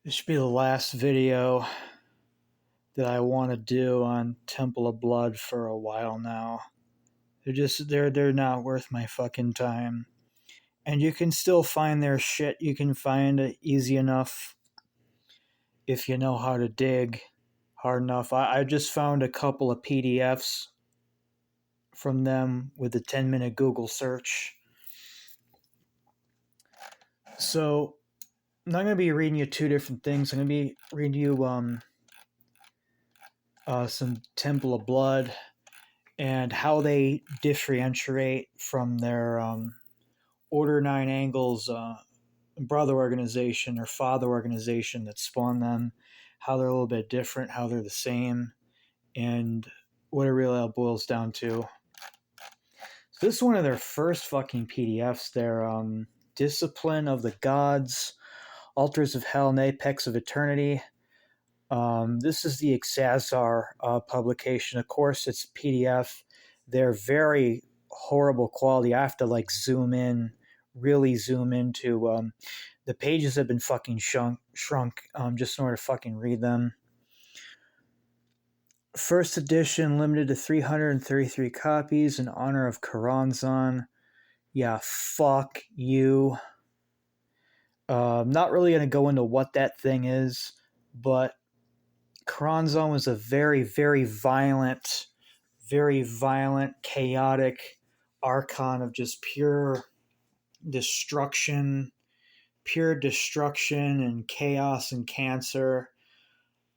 This should be the last video that I want to do on Temple of Blood for a while now. They're not worth my fucking time. And you can still find their shit. You can find it easy enough if you know how to dig hard enough. I just found a couple of PDFs from them with a 10-minute Google search. So I'm not going to be reading you two different things. I'm going to be reading you some Temple of Blood and how they differentiate from their Order Nine Angles brother organization or father organization that spawned them, how they're a little bit different, how they're the same, and what it really all boils down to. So this is one of their first fucking PDFs. Their Discipline of the Gods, Altars of Hell, and Apex of Eternity. This is the Exazar publication. Of course, it's PDF. They're very horrible quality. I have to zoom in, really zoom into. The pages have been fucking shrunk just in order to fucking read them. First edition, limited to 333 copies in honor of Karanzan. Yeah, fuck you. Not really going to go into what that thing is, but Karanzan was a very, very violent, chaotic archon of just destruction, pure destruction and chaos and cancer.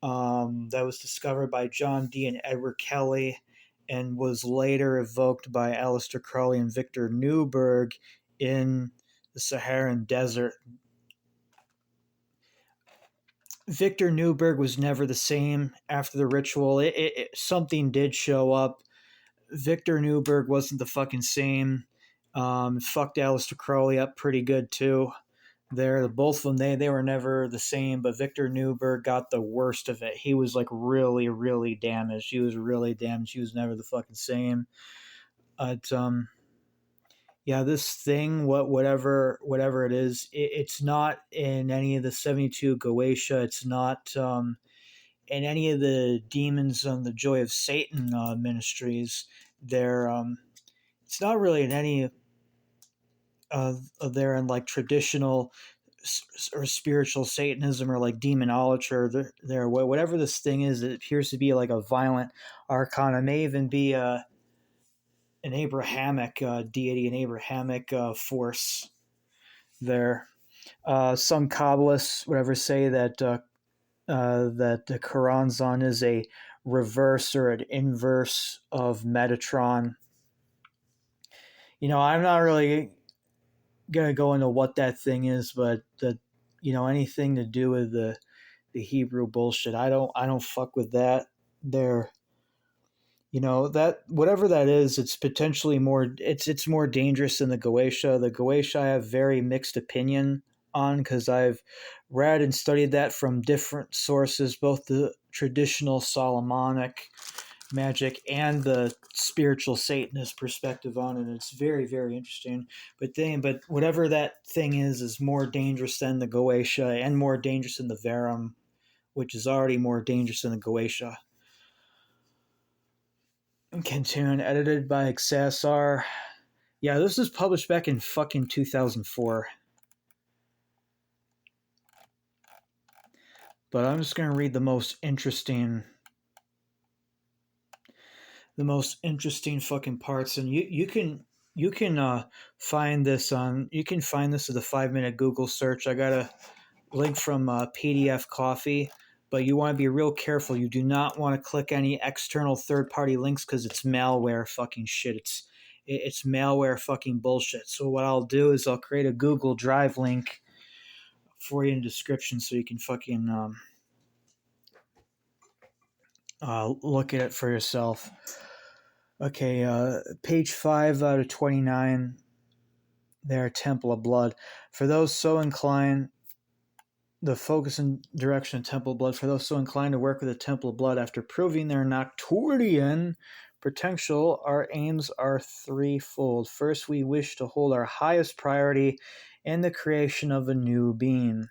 That was discovered by John Dee and Edward Kelly and was later evoked by Aleister Crowley and Victor Newberg in the Saharan Desert. Victor Newberg was never the same after the ritual. Something did show up. Victor Newberg wasn't the fucking same. Fucked Aleister Crowley up pretty good too. Both of them, they were never the same, but Victor Newberg got the worst of it. He was really, really damaged. He was really damaged. He was never the fucking same. But yeah, this thing, whatever it is, it's not in any of the 72 Goetia. It's not in any of the demons on the Joy of Satan ministries. It's not really in any they're in traditional or spiritual Satanism or demonology. There, whatever this thing is, it appears to be a violent archon. It may even be an Abrahamic deity, an Abrahamic force. There, some Kabbalists, whatever, say that that the Karanzan is a reverse or an inverse of Metatron. I'm not really gonna go into what that thing is, but anything to do with the Hebrew bullshit, I don't fuck with that. There, that whatever that is, it's potentially it's more dangerous than the Goetia. The Goetia I have very mixed opinion on because I've read and studied that from different sources, both the traditional Solomonic magic and the spiritual Satanist perspective on it. It's very, very interesting. But whatever that thing is more dangerous than the Goetia and more dangerous than the Verum, which is already more dangerous than the Goetia. Continuing, edited by Exazar. Yeah, this was published back in fucking 2004. But I'm just gonna read the most interesting fucking parts, and you can find this with a 5-minute Google search. I got a link from PDF Coffee, but you want to be real careful. You do not want to click any external third-party links because it's malware fucking shit. It's malware fucking bullshit. So what I'll do is I'll create a Google Drive link for you in the description so you can fucking look at it for yourself. Okay, page 5 out of 29. There, Temple of Blood. For those so inclined, the focus and direction of Temple of Blood. For those so inclined to work with the Temple of Blood after proving their Nocturnian potential, our aims are threefold. First, we wish to hold our highest priority in the creation of a new being.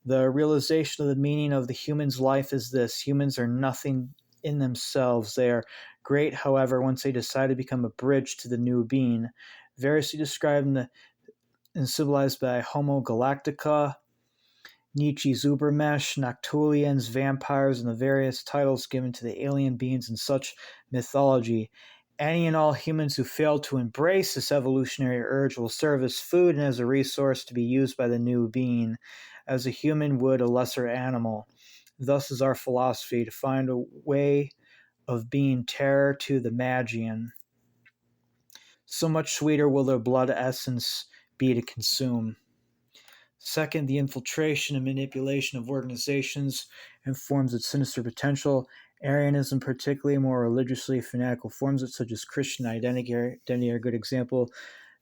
The realization of the meaning of the human's life is this: humans are nothing in themselves. They are great, however, once they decide to become a bridge to the new being. Variously described and symbolized by Homo Galactica, Nietzsche's Ubermensch, Noctulians, vampires, and the various titles given to the alien beings in such mythology. Any and all humans who fail to embrace this evolutionary urge will serve as food and as a resource to be used by the new being, as a human would a lesser animal. Thus is our philosophy, to find a way of being terror to the Magian. So much sweeter will their blood essence be to consume. Second, the infiltration and manipulation of organizations and forms its sinister potential. Arianism, particularly more religiously fanatical forms it, such as Christian identity, are a good example.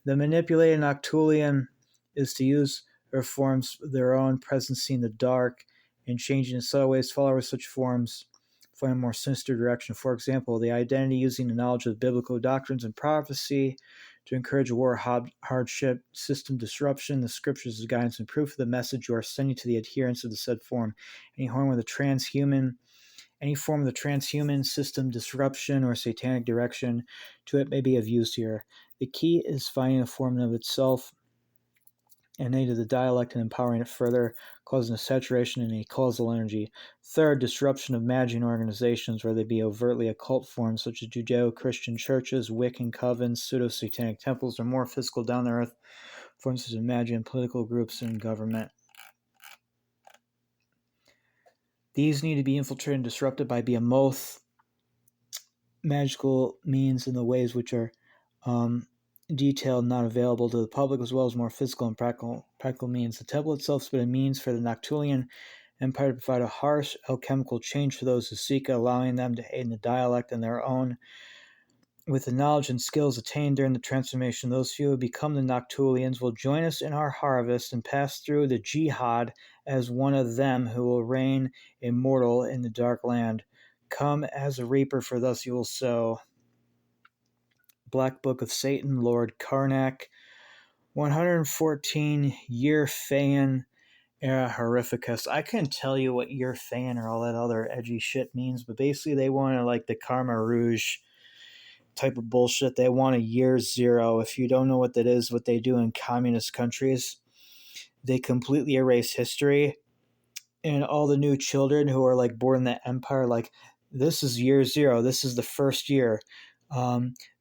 The manipulated Noctulian is to use or forms their own presence in the dark and changing in subtle ways. Followers of such forms find a more sinister direction. For example, the identity using the knowledge of biblical doctrines and prophecy to encourage war, hardship, system disruption, the scriptures as guidance and proof of the message you are sending to the adherents of the said form. Any form of the transhuman system disruption or satanic direction to it may be of use here. The key is finding a form of itself and into the dialect and empowering it further, causing a saturation in a causal energy. Third, disruption of Magian organizations, whether they be overtly occult forms such as Judeo-Christian churches, Wiccan covens, pseudo-satanic temples, or more physical down-to-earth forms such as Magian political groups and government. These need to be infiltrated and disrupted by Behemoth magical means in the ways which are detailed, not available to the public, as well as more physical and practical means. The temple itself has been a means for the Noctulian Empire to provide a harsh alchemical change for those who seek it, allowing them to aid in the dialect and their own. With the knowledge and skills attained during the transformation, those few who become the Noctulians will join us in our harvest and pass through the jihad as one of them who will reign immortal in the dark land. Come as a reaper, for thus you will sow. Black Book of Satan, Lord Karnak, 114-year Fan era Horrificus. I couldn't tell you what year Fan or all that other edgy shit means, but basically they wanted like the Karma Rouge type of bullshit. They want a year zero. If you don't know what that is, what they do in communist countries, they completely erase history. And all the new children who are like born in the empire, like, this is year zero. This is the first year.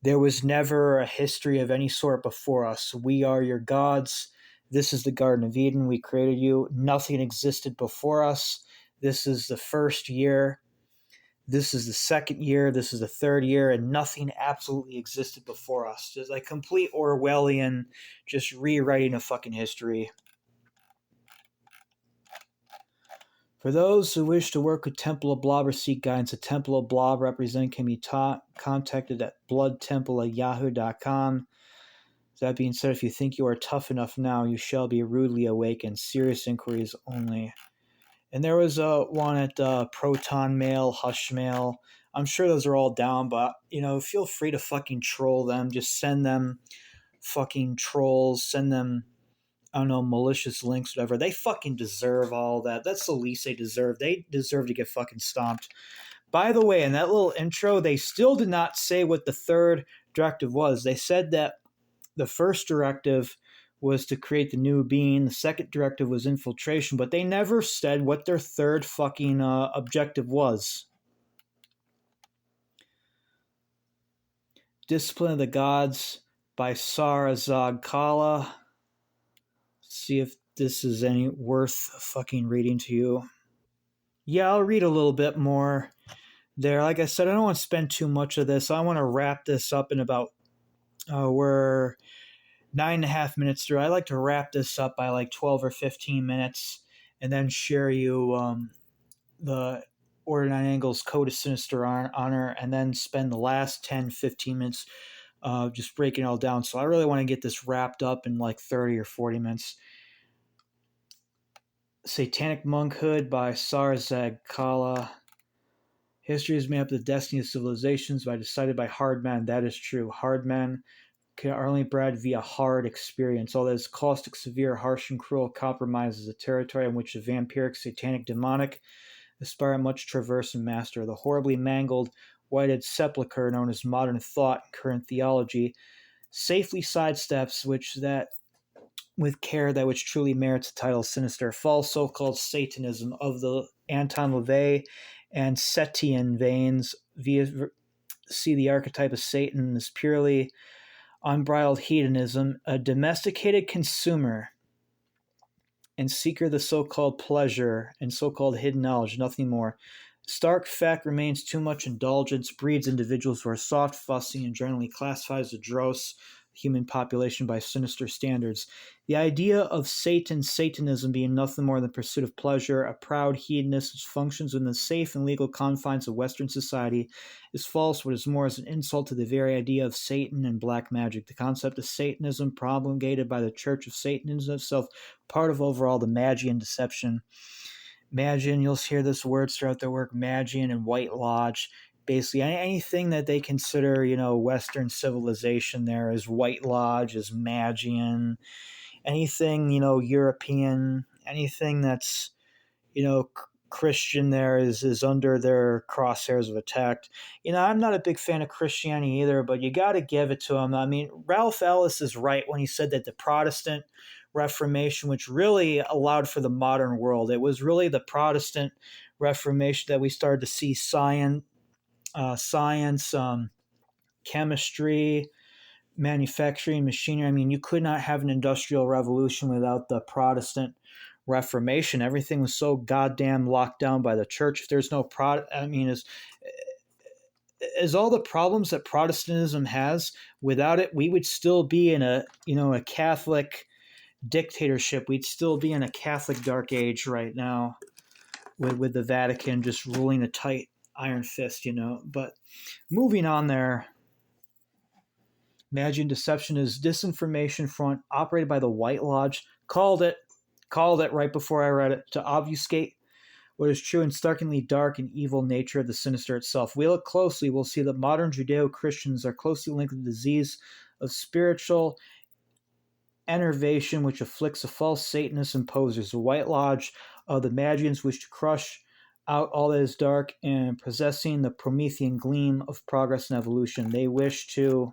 There was never a history of any sort before us. We are your gods. This is the Garden of Eden. We created you. Nothing existed before us. This is the first year. This is the second year. This is the third year. And nothing absolutely existed before us. Just like complete Orwellian, just rewriting of fucking history. For those who wish to work with Temple of Blob or seek guidance, a Temple of Blob representative can be contacted at bloodtemple@yahoo.com. That being said, if you think you are tough enough now, you shall be rudely awakened. Serious inquiries only. And there was one at Proton Mail, Hush Mail. I'm sure those are all down, but, feel free to fucking troll them. Just send them fucking trolls. Send them, I don't know, malicious links, whatever. They fucking deserve all that. That's the least they deserve. They deserve to get fucking stomped. By the way, in that little intro, they still did not say what the third directive was. They said that the first directive was to create the new being. The second directive was infiltration, but they never said what their third fucking objective was. Discipline of the Gods by Sarazag Kala. See if this is any worth fucking reading to you. Yeah, I'll read a little bit more there. Like I said, I don't want to spend too much of this. I want to wrap this up in about, we're 9.5 minutes through. I like to wrap this up by like 12 or 15 minutes and then share you the Order 9 Angles Code of Sinister Honor and then spend the last 10, 15 minutes just breaking it all down. So I really want to get this wrapped up in like 30 or 40 minutes. Satanic Monkhood by Sarazag Kala. History is made up of the destiny of civilizations decided by hard men. That is true. Hard men are only bred via hard experience. All that is caustic, severe, harsh, and cruel compromises the territory on which the vampiric, satanic, demonic aspire much traverse and master. The horribly mangled, whited sepulchre known as modern thought and current theology safely sidesteps which that with care that which truly merits the title Sinister. False so-called Satanism of the Anton LaVey and Setian veins via see the archetype of Satan as purely unbridled hedonism, a domesticated consumer and seeker of the so-called pleasure and so-called hidden knowledge, nothing more. Stark fact remains too much indulgence breeds individuals who are soft, fussy, and generally classified as a dross human population by sinister standards. The idea of Satanism being nothing more than pursuit of pleasure, a proud hedonist which functions within the safe and legal confines of Western society, is false. What is more, is an insult to the very idea of Satan and black magic. The concept of Satanism, promulgated by the Church of Satan, is itself part of overall the Magian deception. Magian, you'll hear this word throughout their work, Magian and White Lodge. Basically, anything that they consider, Western civilization there is White Lodge, is Magian. Anything, European, anything that's, Christian there is under their crosshairs of attack. I'm not a big fan of Christianity either, but you got to give it to them. I mean, Ralph Ellis is right when he said that the Protestant Reformation, which really allowed for the modern world, it was really the Protestant Reformation that we started to see science, chemistry, manufacturing, machinery. I mean, you could not have an industrial revolution without the Protestant Reformation. Everything was so goddamn locked down by the church. If there's no as all the problems that Protestantism has, without it, we would still be in a Catholic dictatorship. We'd still be in a Catholic dark age right now with the Vatican just ruling a tight iron fist, But moving on there, Magian deception is disinformation front operated by the White Lodge. Called it right before I read it, to obfuscate what is true and starkly dark and evil nature of the Sinister itself. If we look closely, we'll see that modern Judeo-Christians are closely linked to the disease of spiritual enervation which afflicts the false Satanists and posers. The White Lodge of the Magians wish to crush out all that is dark and possessing the Promethean gleam of progress and evolution. They wish to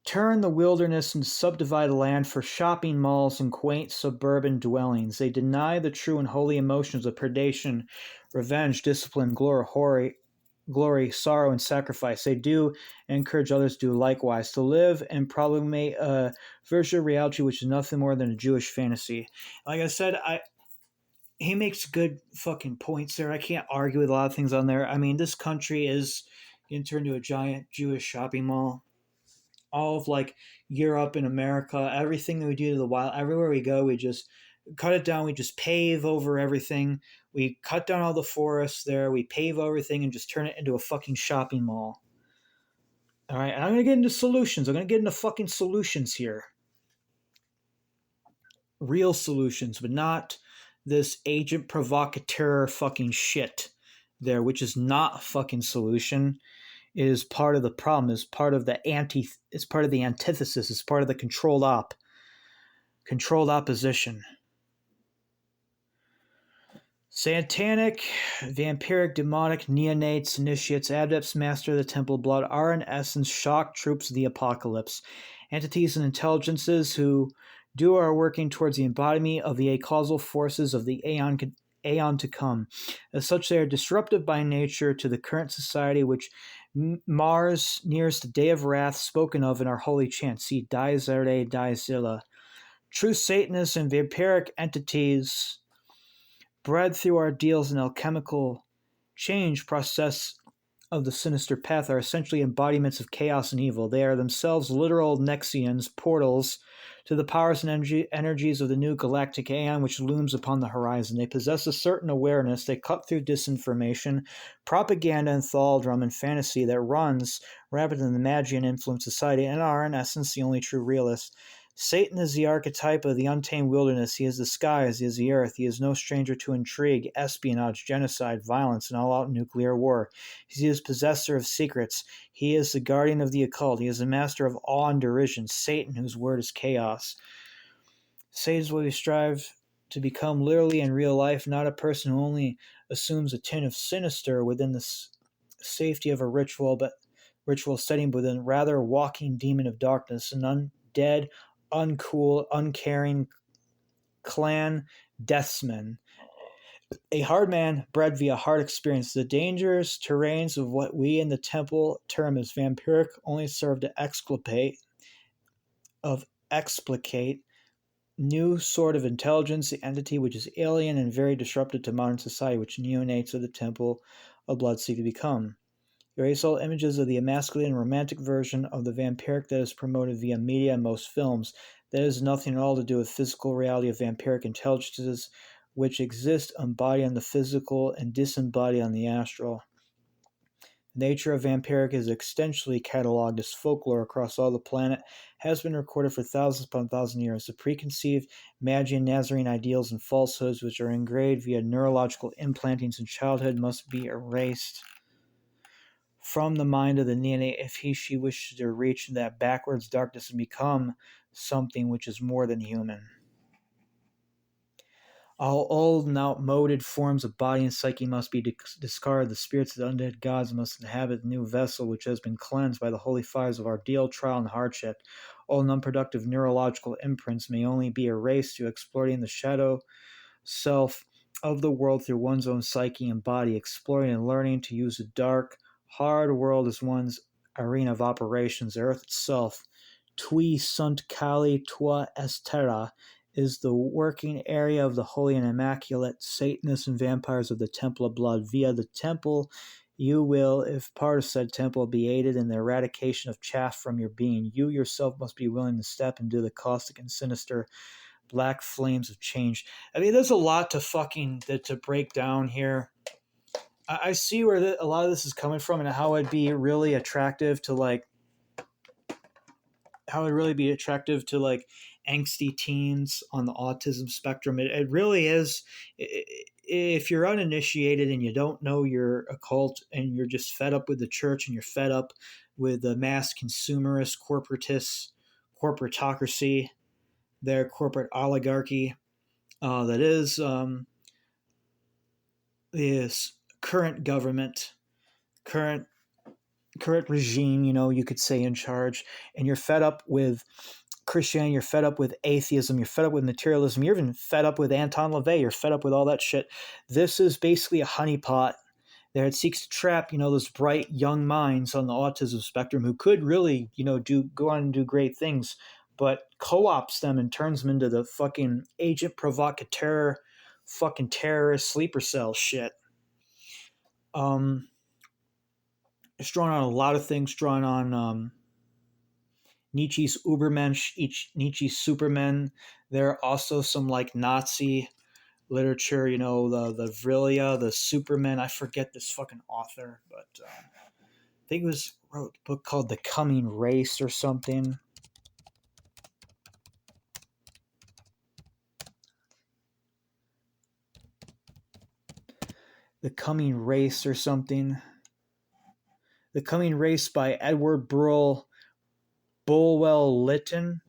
turn the wilderness and subdivide land for shopping malls and quaint suburban dwellings. They deny the true and holy emotions of predation, revenge, discipline, glory, sorrow, and sacrifice. They do and encourage others to do likewise, to live and promulgate a version of reality which is nothing more than a Jewish fantasy. Like I said, he makes good fucking points there. I can't argue with a lot of things on there. I mean, this country is going to turn into a giant Jewish shopping mall. All of like Europe and America, everything that we do to the wild, everywhere we go, we just cut it down. We just pave over everything. We cut down all the forests there. We pave everything and just turn it into a fucking shopping mall. All right, and I'm going to get into solutions. I'm going to get into fucking solutions here. Real solutions, but not this agent provocateur fucking shit there, which is not a fucking solution. Is part of the problem, is part of the it's part of the antithesis, it's part of the controlled opposition. Satanic, vampiric, demonic, neonates, initiates, adepts, master of the temple of blood are in essence shock troops of the apocalypse, entities and intelligences who are working towards the embodiment of the acausal forces of the aeon to come. As such, they are disruptive by nature to the current society, which Mars nears the day of wrath spoken of in our holy chant. See Die Zerde, Die Zilla. True Satanists and vampiric entities bred through our deals and alchemical change process of the sinister path are essentially embodiments of chaos and evil. They are themselves literal Nexians, portals to the powers and energies of the new galactic aeon which looms upon the horizon. They possess a certain awareness. They cut through disinformation, propaganda, and thalldrum and fantasy that runs rapid in the Magian influenced society and are, in essence, the only true realists. Satan is the archetype of the untamed wilderness. He is the skies, he is the earth. He is no stranger to intrigue, espionage, genocide, violence, and all-out nuclear war. He is possessor of secrets. He is the guardian of the occult. He is the master of awe and derision. Satan, whose word is chaos. Satan is what we strive to become literally in real life, not a person who only assumes a tint of sinister within the safety of a ritual setting, but then rather a walking demon of darkness, an undead, uncool, uncaring clan deathsman. A hard man bred via hard experience. The dangerous terrains of what we in the temple term as vampiric only serve to explicate new sort of intelligence, the entity which is alien and very disruptive to modern society, which neonates of the temple of blood seek to become. Erase all images of the emasculated and romantic version of the vampiric that is promoted via media and most films. That has nothing at all to do with physical reality of vampiric intelligences, which exist embodied on the physical and disembodied on the astral. The nature of vampiric is extensionally catalogued as folklore across all the planet, has been recorded for thousands upon thousands of years. The preconceived Magian Nazarene ideals and falsehoods which are engraved via neurological implantings in childhood must be erased from the mind of the neonate if she wishes to reach that backwards darkness and become something which is more than human. All old and outmoded forms of body and psyche must be discarded. The spirits of the undead gods must inhabit the new vessel which has been cleansed by the holy fires of ordeal, trial, and hardship. All unproductive neurological imprints may only be erased through exploring the shadow self of the world through one's own psyche and body, exploring and learning to use the dark, hard world as one's arena of operations. The earth itself, tui sunt cali tua est terra, is the working area of the holy and immaculate Satanists and vampires of the Temple of Blood. Via the temple, you will, if part of said temple, be aided in the eradication of chaff from your being. You yourself must be willing to step into the caustic and sinister black flames of change. I mean, there's a lot to break down here. I see where a lot of this is coming from and how it'd be really attractive to angsty teens on the autism spectrum. It really is. If you're uninitiated and you don't know your occult and you're just fed up with the church and you're fed up with the mass consumerist corporatocracy, their corporate oligarchy that is current government, current regime, you could say, in charge, and you're fed up with Christianity, you're fed up with atheism, you're fed up with materialism, you're even fed up with Anton LaVey, you're fed up with all that shit. This is basically a honeypot there. It seeks to trap, those bright young minds on the autism spectrum who could really, go on and do great things, but co-ops them and turns them into the fucking agent provocateur, fucking terrorist sleeper cell shit. It's drawn on a lot of things, drawn on Nietzsche's Ubermensch, Nietzsche's Supermen. There are also some Nazi literature, the Vrilya, the Supermen. I forget this fucking author, but I think wrote a book called The Coming Race or something. The Coming Race or something. The Coming Race by Edward Bulwell Lytton.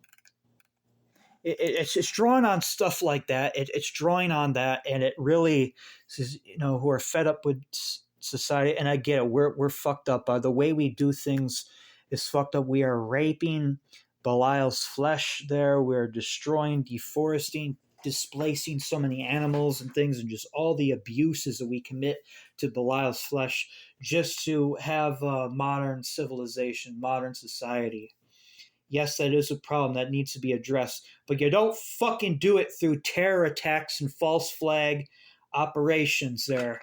It's drawing on stuff like that. It's drawing on that, and it really says, who are fed up with society. And I get it. We're fucked up. The way we do things is fucked up. We are raping Belial's flesh there. We're destroying, deforesting, displacing so many animals and things, and just all the abuses that we commit to Belial's flesh just to have modern civilization, modern society. Yes, that is a problem that needs to be addressed, but you don't fucking do it through terror attacks and false flag operations there.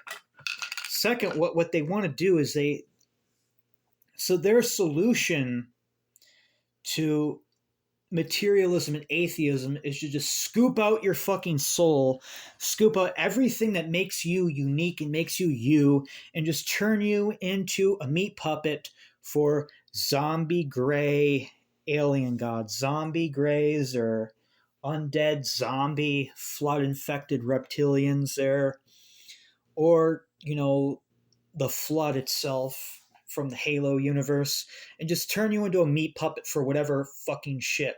Second, what they want to do is their solution to materialism and atheism is to just scoop out your fucking soul, scoop out everything that makes you unique and makes you you, and just turn you into a meat puppet for zombie gray alien gods, zombie greys or undead zombie flood infected reptilians there, or the flood itself from the Halo universe, and just turn you into a meat puppet for whatever fucking shit.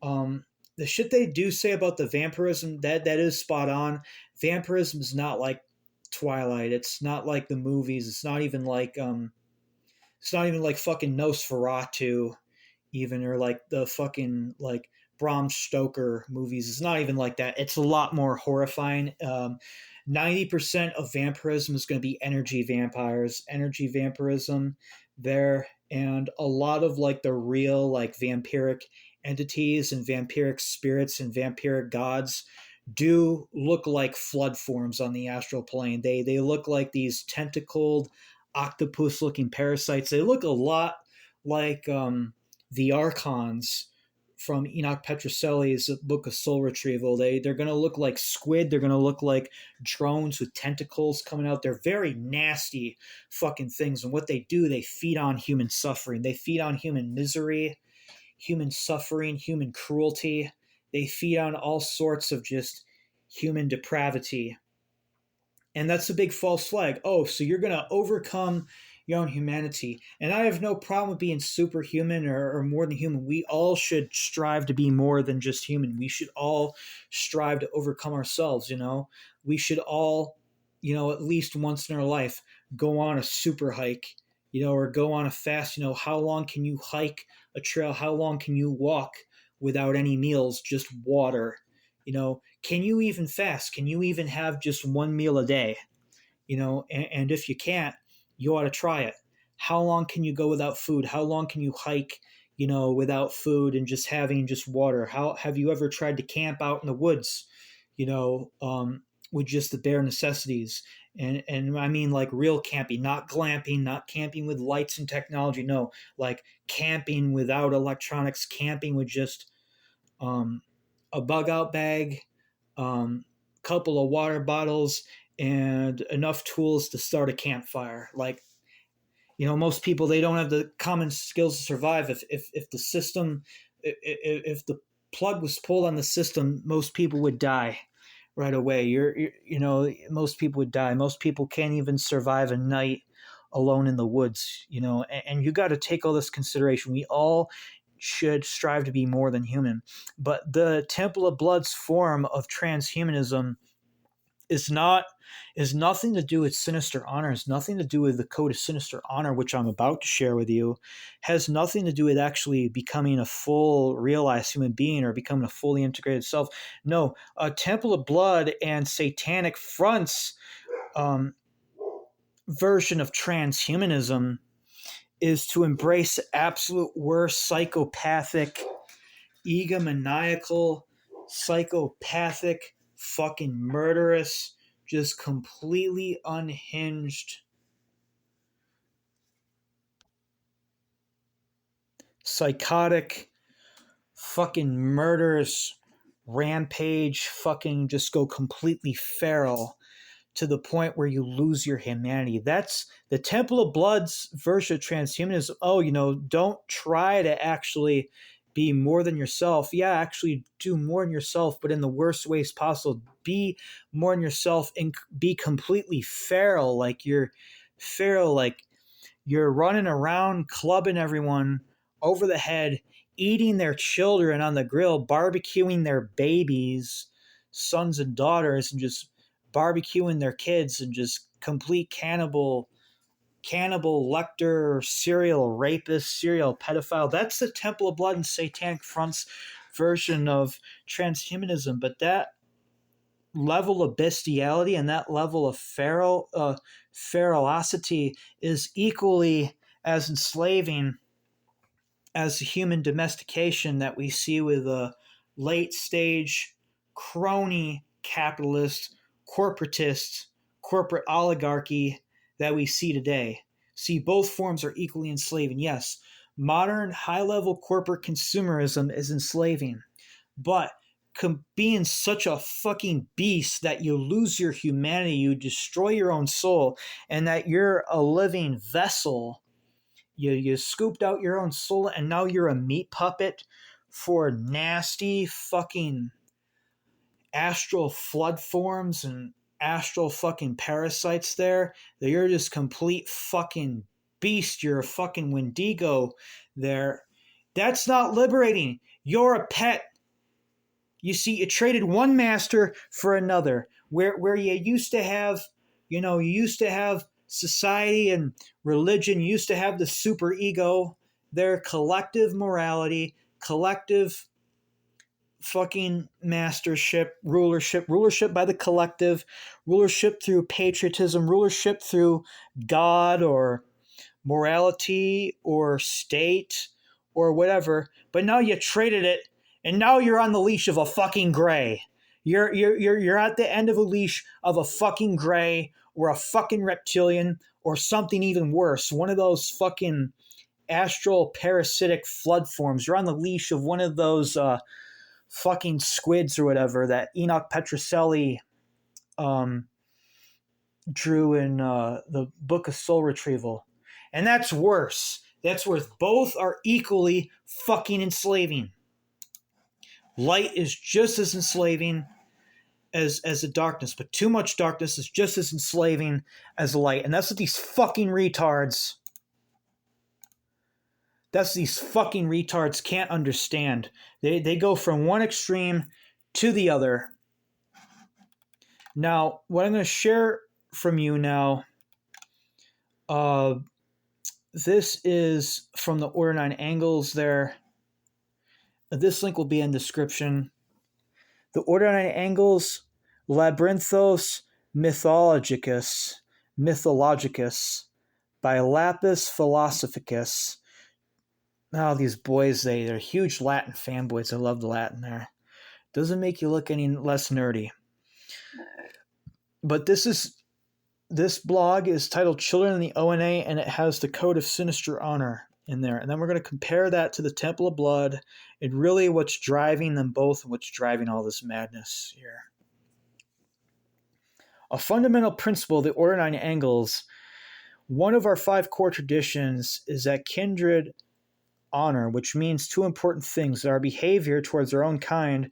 Um, the shit they do say about the vampirism, that is spot on. Vampirism is not like Twilight. It's not like the movies. It's not even like fucking Nosferatu, even, or like the fucking like Bram Stoker movies. It's not even like that. It's a lot more horrifying. 90% of vampirism is going to be energy vampires, energy vampirism there, and a lot of like the real like vampiric entities and vampiric spirits and vampiric gods do look like flood forms on the astral plane. They look like these tentacled octopus looking parasites. They look a lot like the archons from Enoch Petrocelli's Book of Soul Retrieval. They're going to look like squid. They're going to look like drones with tentacles coming out. They're very nasty fucking things. And what they do, they feed on human suffering. They feed on human misery, human suffering, human cruelty. They feed on all sorts of just human depravity. And that's a big false flag. Oh, so you're going to overcome your own humanity. And I have no problem with being superhuman or more than human. We all should strive to be more than just human. We should all strive to overcome ourselves. We should all, at least once in our life, go on a super hike, or go on a fast. How long can you hike a trail? How long can you walk without any meals, just water? Can you even fast? Can you even have just one meal a day? And if you can't, you ought to try it. How long can you go without food? How long can you hike, without food and just having just water? How have you ever tried to camp out in the woods, with just the bare necessities? And I mean like real camping, not glamping, not camping with lights and technology. No, like camping without electronics, camping with just a bug out bag, couple of water bottles, and enough tools to start a campfire. Like, most people, they don't have the common skills to survive. If the system, if the plug was pulled on the system, most people would die right away. Most people would die. Most people can't even survive a night alone in the woods. And you got to take all this consideration. We all should strive to be more than human. But the Temple of Blood's form of transhumanism is nothing to do with Sinister Honor. Has nothing to do with the Code of Sinister Honor, which I'm about to share with you. Has nothing to do with actually becoming a full realized human being or becoming a fully integrated self. No, a Temple of Blood and Satanic Front's version of transhumanism is to embrace absolute worst psychopathic, egomaniacal, psychopathic, fucking murderous, just completely unhinged, psychotic, fucking murderous rampage, fucking just go completely feral to the point where you lose your humanity. That's the Temple of Blood's version of transhumanism. Oh, don't try to actually be more than yourself. Yeah, actually do more than yourself, but in the worst ways possible. Be more than yourself and be completely feral, like you're feral, like you're running around clubbing everyone over the head, eating their children on the grill, barbecuing their babies, sons and daughters, and just barbecuing their kids, and just complete cannibal lector, serial rapist, serial pedophile. That's the Temple of Blood and Satanic Front's version of transhumanism. But that level of bestiality and that level of ferocity is equally as enslaving as the human domestication that we see with a late stage crony capitalist, corporatist, corporate oligarchy that we see today. See, both forms are equally enslaving. Yes, modern high level corporate consumerism is enslaving, but being such a fucking beast that you lose your humanity, you destroy your own soul, and that you're a living vessel, you scooped out your own soul, and now you're a meat puppet for nasty fucking astral flood forms and astral fucking parasites there. That you're just complete fucking beast. You're a fucking Wendigo there. That's not liberating. You're a pet. You see, you traded one master for another. Where you used to have, you used to have society and religion, you used to have the super ego, their collective morality, collective fucking mastership, rulership by the collective, rulership through patriotism, rulership through God or morality or state or whatever. But now you traded it, and now you're on the leash of a fucking gray. You're at the end of a leash of a fucking gray or a fucking reptilian or something even worse. One of those fucking astral parasitic flood forms. You're on the leash of one of those fucking squids or whatever that Enoch Petrocelli drew in the Book of Soul Retrieval. And that's worse. That's worse. Both are equally fucking enslaving. Light is just as enslaving as the darkness, but too much darkness is just as enslaving as light. And that's what these fucking retards can't understand. They go from one extreme to the other. Now, what I'm going to share from you now, this is from the Order 9 Angles there. This link will be in the description. The Order 9 Angles, Labyrinthos Mythologicus by Lapis Philosophicus. Now, these boys, they're huge Latin fanboys. I love the Latin there. Doesn't make you look any less nerdy. But this blog is titled Children in the ONA, and it has the code of Sinister Honor in there. And then we're going to compare that to the Temple of Blood and really what's driving them both and what's driving all this madness here. A fundamental principle of the Order 9 Angles, one of our 5 core traditions, is that kindred honor, which means 2 important things: that our behavior towards our own kind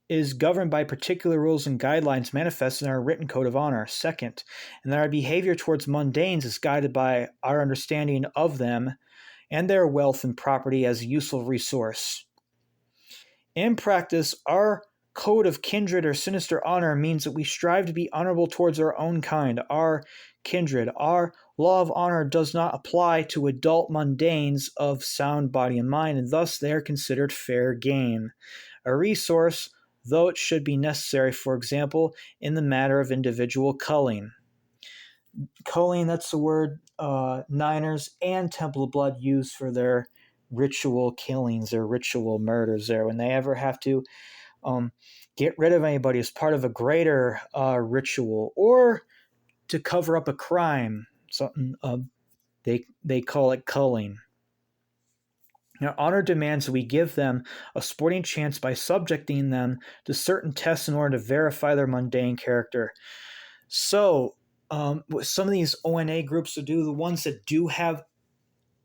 is governed by particular rules and guidelines manifest in our written code of honor. Second, and that our behavior towards mundanes is guided by our understanding of them and their wealth and property as a useful resource. In practice, our code of kindred or sinister honor means that we strive to be honorable towards our own kind, our kindred. Our law of honor does not apply to adult mundanes of sound body and mind, and thus they are considered fair game. A resource, though it should be necessary, for example, in the matter of individual culling. Culling, that's the word Niners and Temple of Blood use for their ritual killings, their ritual murders there. When they ever have to get rid of anybody as part of a greater ritual or to cover up a crime, something they call it culling. Now, honor demands that we give them a sporting chance by subjecting them to certain tests in order to verify their mundane character. So, what some of these ONA groups will do, the ones that do have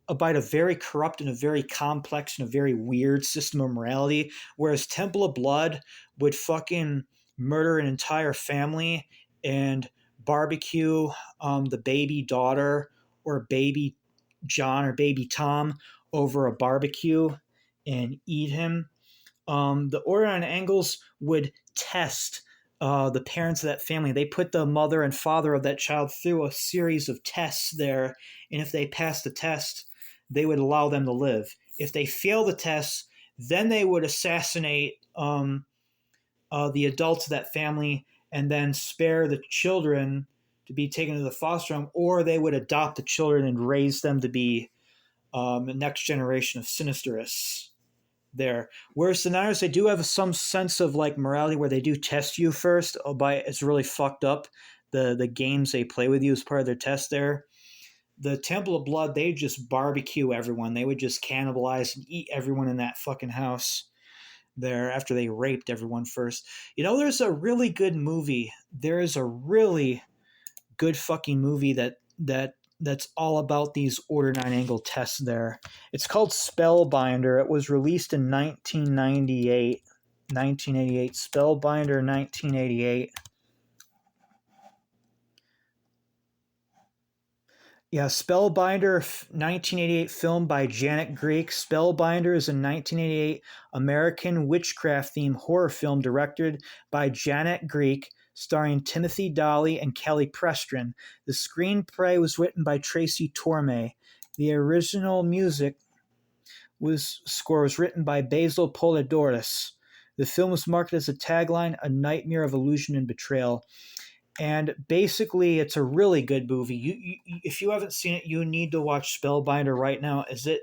abide a very corrupt and a very complex and a very weird system of morality, whereas Temple of Blood would fucking murder an entire family and barbecue the baby daughter or baby John or baby Tom over a barbecue and eat him. The Order 9 Angles would test the parents of that family. They put the mother and father of that child through a series of tests there, and if they pass the test, they would allow them to live. If they fail the test, then they would assassinate the adults of that family and then spare the children to be taken to the foster home, or they would adopt the children and raise them to be the next generation of Sinisterists there. Whereas the Niners, they do have some sense of like morality where they do test you first, albeit it's really fucked up. The games they play with you as part of their test there. The Temple of Blood, they just barbecue everyone. They would just cannibalize and eat everyone in that fucking house there after they raped everyone first. You know, there's a really good movie. There is a really good fucking movie that that's all about these order 9 angle tests there. It's called Spellbinder. It was released in 1998. 1988. Spellbinder 1988. Yeah, Spellbinder, 1988 film by Janet Greek. Spellbinder is a 1988 American witchcraft-themed horror film directed by Janet Greek, starring Timothy Dolly and Kelly Preston. The screenplay was written by Tracy Torme. The original score was written by Basil Polidoris. The film was marketed as a tagline, "A nightmare of illusion and betrayal." And basically, it's a really good movie. If you haven't seen it, you need to watch Spellbinder right now, as it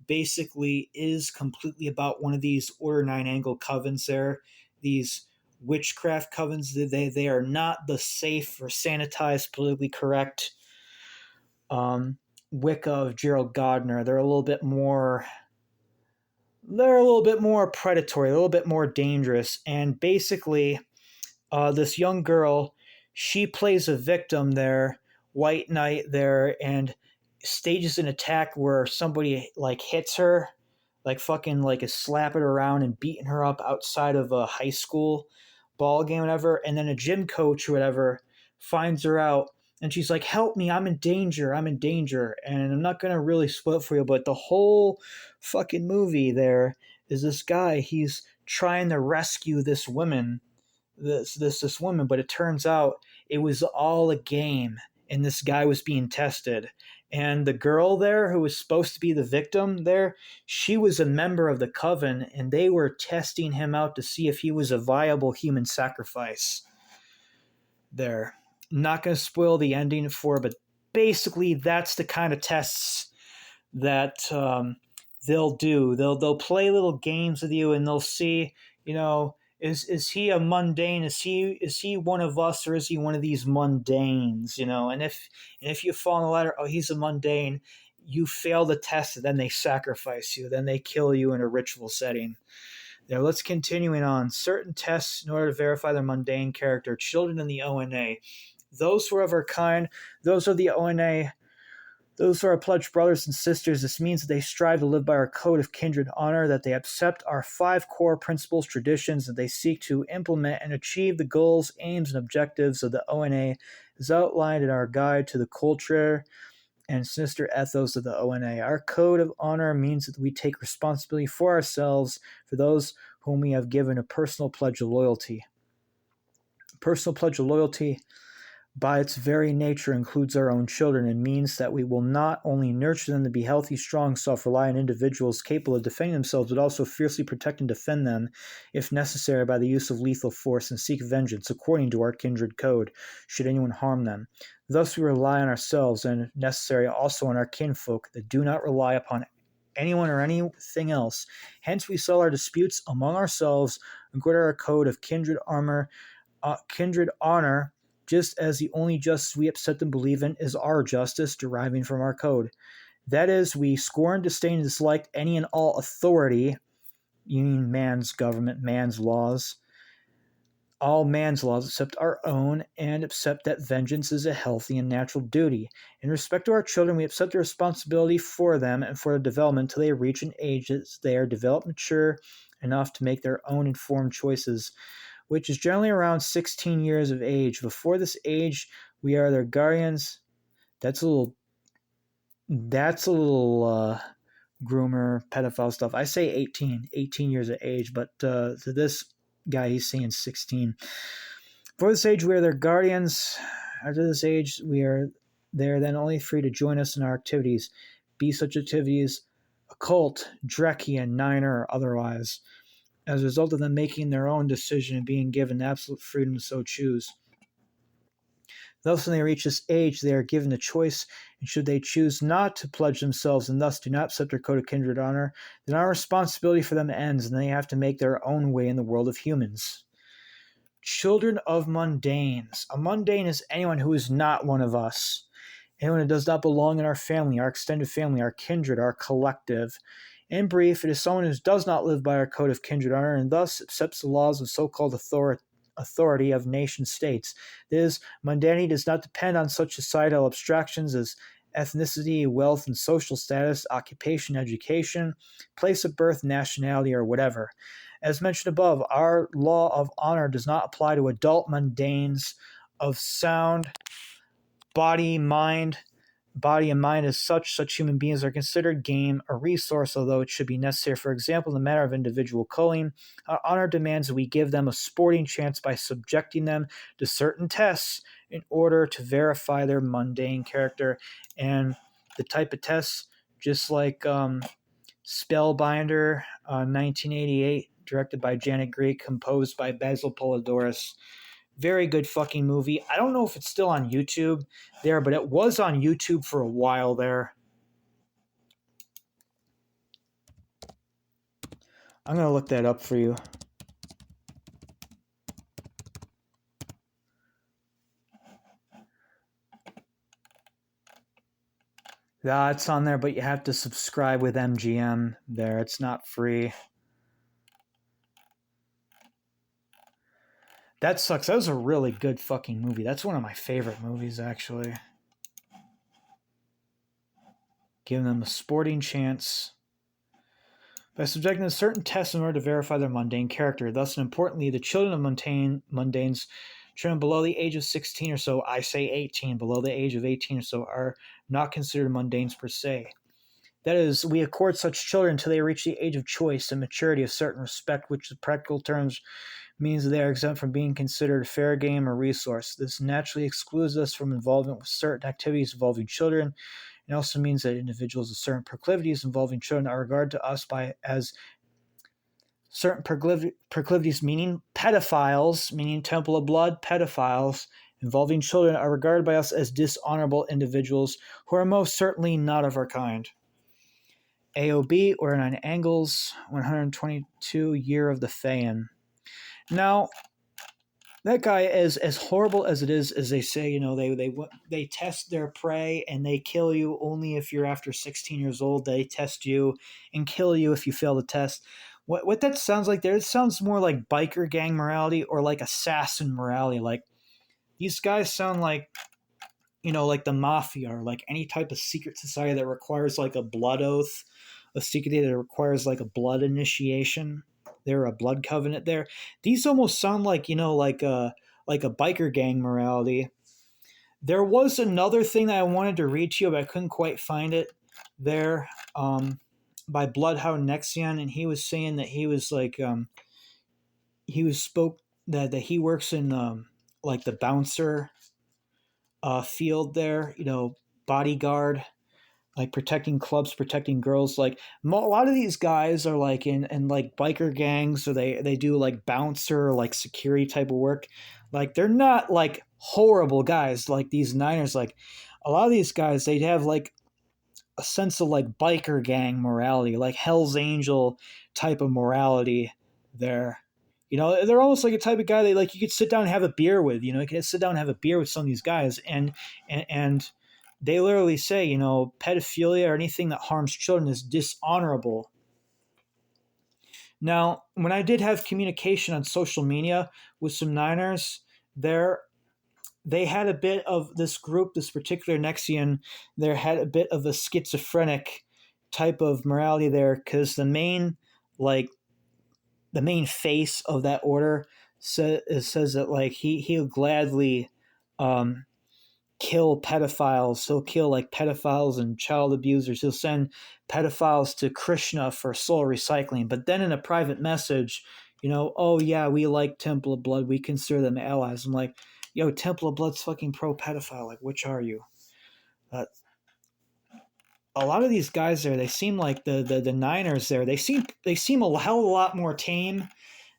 basically is completely about one of these Order 9 angle covens there. These witchcraft covens, they are not the safe or sanitized, politically correct Wicca of Gerald Gardner. They're a little bit more predatory, a little bit more dangerous. And basically, this young girl, she plays a victim there, White Knight there, and stages an attack where somebody like hits her, like fucking like is slapping her around and beating her up outside of a high school ball game, whatever. And then a gym coach or whatever finds her out, and she's like, "Help me! I'm in danger! I'm in danger!" And I'm not gonna really spoil it for you, but the whole fucking movie there is this guy. He's trying to rescue this woman this woman, but it turns out it was all a game, and this guy was being tested. And the girl there, who was supposed to be the victim there, she was a member of the coven, and they were testing him out to see if he was a viable human sacrifice there. Not going to spoil the ending for, but basically that's the kind of tests that they'll do. They'll play little games with you, and they'll see, is he a mundane? Is he one of us, or is he one of these mundanes? And if you fall on the ladder, oh, he's a mundane. You fail the test, and then they sacrifice you. Then they kill you in a ritual setting. Now let's continuing on. Certain tests in order to verify their mundane character. Children in the ONA. Those who are of our kind. Those are the ONA. Those are our pledged brothers and sisters. This means that they strive to live by our code of kindred honor, that they accept our 5 core principles, traditions, that they seek to implement and achieve the goals, aims, and objectives of the ONA as outlined in our guide to the culture and sinister ethos of the ONA. Our code of honor means that we take responsibility for ourselves, for those whom we have given a personal pledge of loyalty. Personal pledge of loyalty, by its very nature, includes our own children, and means that we will not only nurture them to be healthy, strong, self-reliant individuals capable of defending themselves, but also fiercely protect and defend them, if necessary, by the use of lethal force, and seek vengeance according to our kindred code, should anyone harm them. Thus we rely on ourselves, and if necessary also on our kinfolk, that do not rely upon anyone or anything else. Hence we settle our disputes among ourselves, according to our code of kindred honor, just as the only justice we accept and believe in is our justice deriving from our code. That is, we scorn, disdain, and dislike any and all authority, meaning man's government, man's laws, all man's laws except our own, and accept that vengeance is a healthy and natural duty. In respect to our children, we accept the responsibility for them and for their development until they reach an age that they are developed, mature enough to make their own informed choices, which is generally around 16 years of age. Before this age, we are their guardians. That's a little groomer, pedophile stuff. I say 18 years of age, but to this guy, he's saying 16. For this age, we are their guardians. After this age, they are then only free to join us in our activities, be such activities occult, Drekian, Niner, or otherwise, as a result of them making their own decision and being given absolute freedom to so choose. Thus, when they reach this age, they are given a choice, and should they choose not to pledge themselves and thus do not accept our code of kindred honor, then our responsibility for them ends, and they have to make their own way in the world of humans. Children of mundanes. A mundane is anyone who is not one of us. Anyone who does not belong in our family, our extended family, our kindred, our collective. In brief, it is someone who does not live by our code of kindred honor and thus accepts the laws of so-called authority of nation states. This mundanity does not depend on such societal abstractions as ethnicity, wealth and social status, occupation, education, place of birth, nationality, or whatever. As mentioned above, our law of honor does not apply to adult mundanes of sound body, mind, body and mind as such human beings are considered game, a resource, although it should be necessary. For example, in the matter of individual culling, our honor demands that we give them a sporting chance by subjecting them to certain tests in order to verify their mundane character. And the type of tests, just like Spellbinder, 1988, directed by Janet Greig, composed by Basil Polidorus. Very good fucking movie. I don't know if it's still on YouTube there, but it was on YouTube for a while there. I'm going to look that up for you. Yeah, it's on there, but you have to subscribe with MGM there. It's not free. That sucks. That was a really good fucking movie. That's one of my favorite movies, actually. Giving them a sporting chance by subjecting to certain tests in order to verify their mundane character. Thus, and importantly, the children of mundanes children below the age of 16 or so, I say 18, below the age of 18 or so, are not considered mundanes per se. That is, we accord such children until they reach the age of choice and maturity of certain respect, which in practical terms means that they are exempt from being considered fair game or resource. This naturally excludes us from involvement with certain activities involving children. It also means that individuals with certain proclivities involving children are regarded to us as certain proclivities, meaning pedophiles, meaning Temple of Blood pedophiles involving children, are regarded by us as dishonorable individuals who are most certainly not of our kind. AOB, or 9 Angles, 122, Year of the Phaeon. Now, that guy, as horrible as it is, as they say, they test their prey and they kill you only if you're after 16 years old. They test you and kill you if you fail the test. What that sounds like there, it sounds more like biker gang morality or like assassin morality. Like, these guys sound like, like the mafia or like any type of secret society that requires like a blood oath, a secret that requires like a blood initiation. They're a blood covenant there. These almost sound like, like a biker gang morality. There was another thing that I wanted to read to you, but I couldn't quite find it there, by Bloodhound Nexion, and he was saying that he was like, that he works in like the bouncer field there, bodyguard, like protecting clubs, protecting girls. Like a lot of these guys are like in like biker gangs, or they do like bouncer, like security type of work. Like, they're not like horrible guys like these Niners. Like, a lot of these guys, they have like a sense of like biker gang morality, like Hell's Angel type of morality there. They're almost like a type of guy that, like, you could sit down and have a beer with. You could sit down and have a beer with some of these guys, and they literally say, pedophilia or anything that harms children is dishonorable. Now, when I did have communication on social media with some Niners, they had a bit of this group, this particular Nexian, there had a bit of a schizophrenic type of morality there, because the main face of that order says that, like, he'll gladly kill pedophiles. He'll kill like pedophiles and child abusers. He'll send pedophiles to Krishna for soul recycling. But then in a private message, oh yeah, we like Temple of Blood. We consider them allies. I'm like, yo, Temple of Blood's fucking pro pedophile. Like, which are you? A lot of these guys there, they seem like the Niners there. They seem a hell of a lot more tame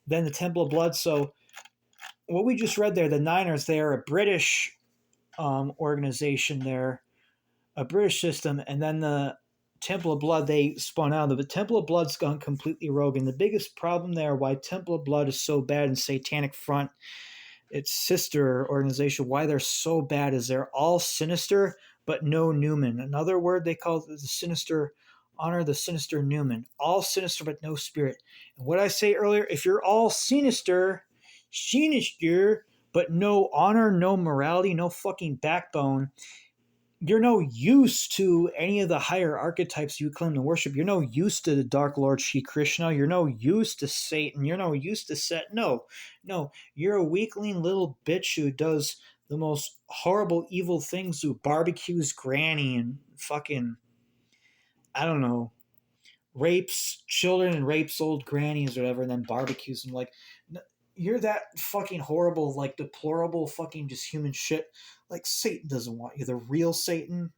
than the Temple of Blood. So what we just read there, the Niners, they are a British organization there, a British system, and then the Temple of Blood, they spun out of it. The Temple of Blood's gone completely rogue, and the biggest problem there, why Temple of Blood is so bad, and Satanic Front, its sister organization, why they're so bad, is they're all sinister, but no Newman. Another word they call it the sinister, honor the sinister Newman. All sinister, but no spirit. And what I say earlier, if you're all sinister, but no honor, no morality, no fucking backbone, you're no use to any of the higher archetypes you claim to worship. You're no use to the Dark Lord Shri Krishna. You're no use to Satan. You're no use to Set. No, no. You're a weakling little bitch who does the most horrible, evil things, who barbecues Granny and fucking, I don't know, rapes children and rapes old grannies or whatever, and then barbecues them. Like, you're that fucking horrible, like deplorable, fucking just human shit. Like, Satan doesn't want you. The real Satan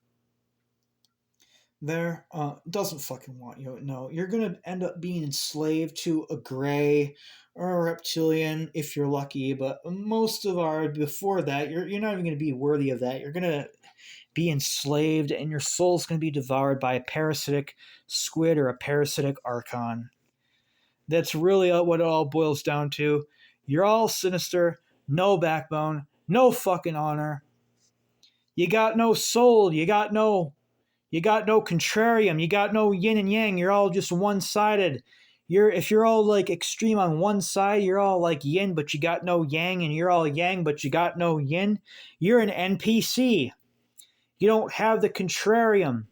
there doesn't fucking want you. No, you're gonna end up being enslaved to a gray or a reptilian if you're lucky. But most of our before that, you're not even gonna be worthy of that. You're gonna be enslaved, and your soul's gonna be devoured by a parasitic squid or a parasitic archon. That's really what it all boils down to. You're all sinister, no backbone, no fucking honor. You got no soul. You got no contrarium. You got no yin and yang. You're all just one-sided. If you're all like extreme on one side, you're all like yin, but you got no yang, and you're all yang, but you got no yin. You're an NPC. You don't have the contrarium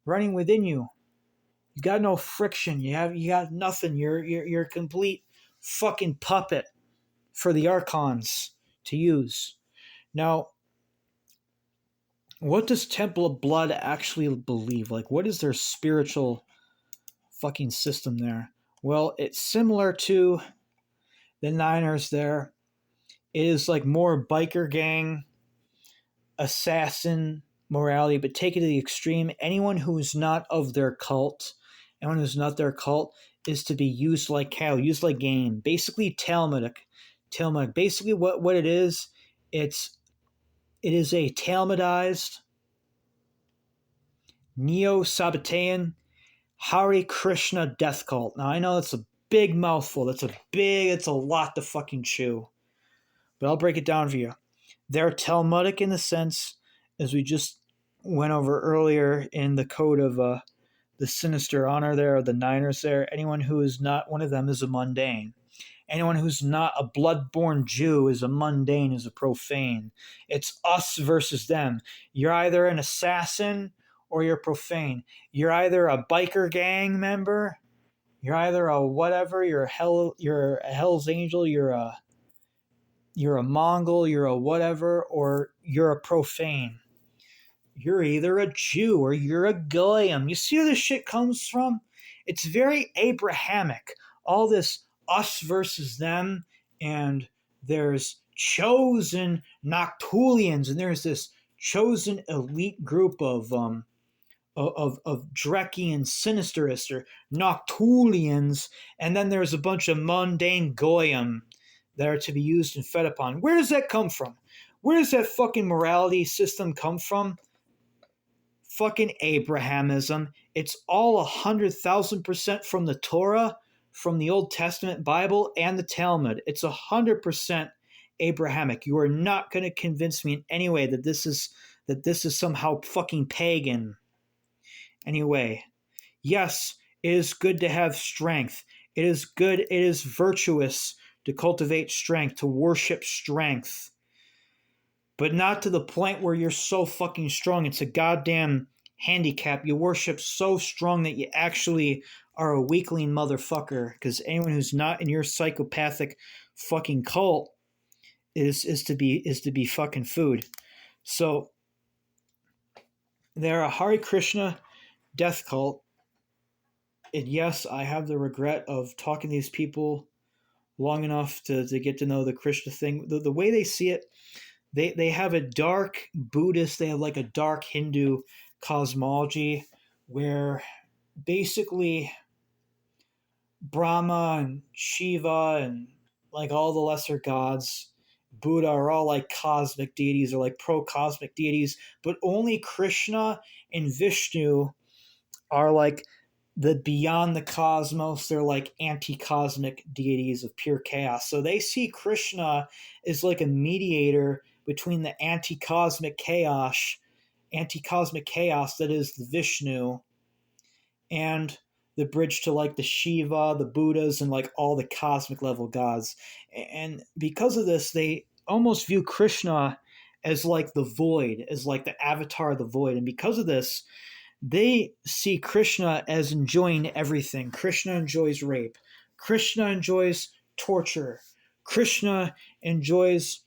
running within you. You got no friction. You got nothing. You're a complete fucking puppet for the archons to use. Now, what does Temple of Blood actually believe? Like, what is their spiritual fucking system there? Well, it's similar to the Niners there. It is like more biker gang, assassin morality, but take it to the extreme. Anyone who's not of their cult, anyone who's not their cult, is to be used like cattle, used like game. Basically, Talmudic. Basically, what it is, it is a Talmudized, Neo-Sabbatean, Hare Krishna death cult. Now, I know that's a big mouthful. It's a lot to fucking chew. But I'll break it down for you. They're Talmudic in the sense, as we just went over earlier in the code of the Sinister honor there, or the Niners there. Anyone who is not one of them is a mundane. Anyone who's not a blood-born Jew is a mundane, is a profane. It's us versus them. You're either an assassin or you're profane. You're either a biker gang member, you're either a whatever, you're a Hell's Angel, you're a Mongol, you're a whatever, or you're a profane. You're either a Jew or you're a Goyim. You see where this shit comes from? It's very Abrahamic. All this us versus them, and there's chosen Noctulians, and there's this chosen elite group of Drecki and Sinisterists or Noctulians, and then there's a bunch of mundane Goyim that are to be used and fed upon. Where does that come from? Where does that fucking morality system come from? Fucking Abrahamism. It's all 100,000% from the Torah, from the Old Testament Bible, and the Talmud. It's 100% Abrahamic. You are not going to convince me in any way that this is somehow fucking pagan. Anyway, yes, it is good to have strength. It is good, it is virtuous to cultivate strength, to worship strength. But not to the point where you're so fucking strong. It's a goddamn handicap. You worship so strong that you actually are a weakling motherfucker. Because anyone who's not in your psychopathic fucking cult is to be fucking food. So they're a Hare Krishna death cult. And yes, I have the regret of talking to these people long enough to get to know the Krishna thing. The way they see it, they have a dark Buddhist, they have like a dark Hindu cosmology where basically Brahma and Shiva and like all the lesser gods, Buddha, are all like cosmic deities or like pro-cosmic deities, but only Krishna and Vishnu are like the beyond the cosmos. They're like anti-cosmic deities of pure chaos. So they see Krishna as like a mediator between the anti-cosmic chaos that is the Vishnu, and the bridge to like the Shiva, the Buddhas, and like all the cosmic level gods. And because of this, they almost view Krishna as like the void, as like the avatar of the void. And because of this, they see Krishna as enjoying everything. Krishna enjoys rape. Krishna enjoys torture. Krishna enjoys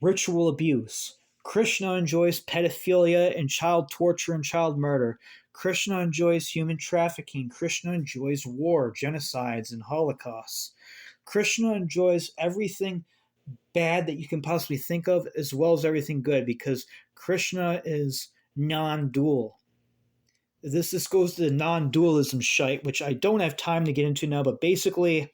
ritual abuse. Krishna enjoys pedophilia and child torture and child murder. Krishna enjoys human trafficking. Krishna enjoys war, genocides, and holocausts. Krishna enjoys everything bad that you can possibly think of, as well as everything good, because Krishna is non-dual. This goes to the non-dualism shite, which I don't have time to get into now, but basically,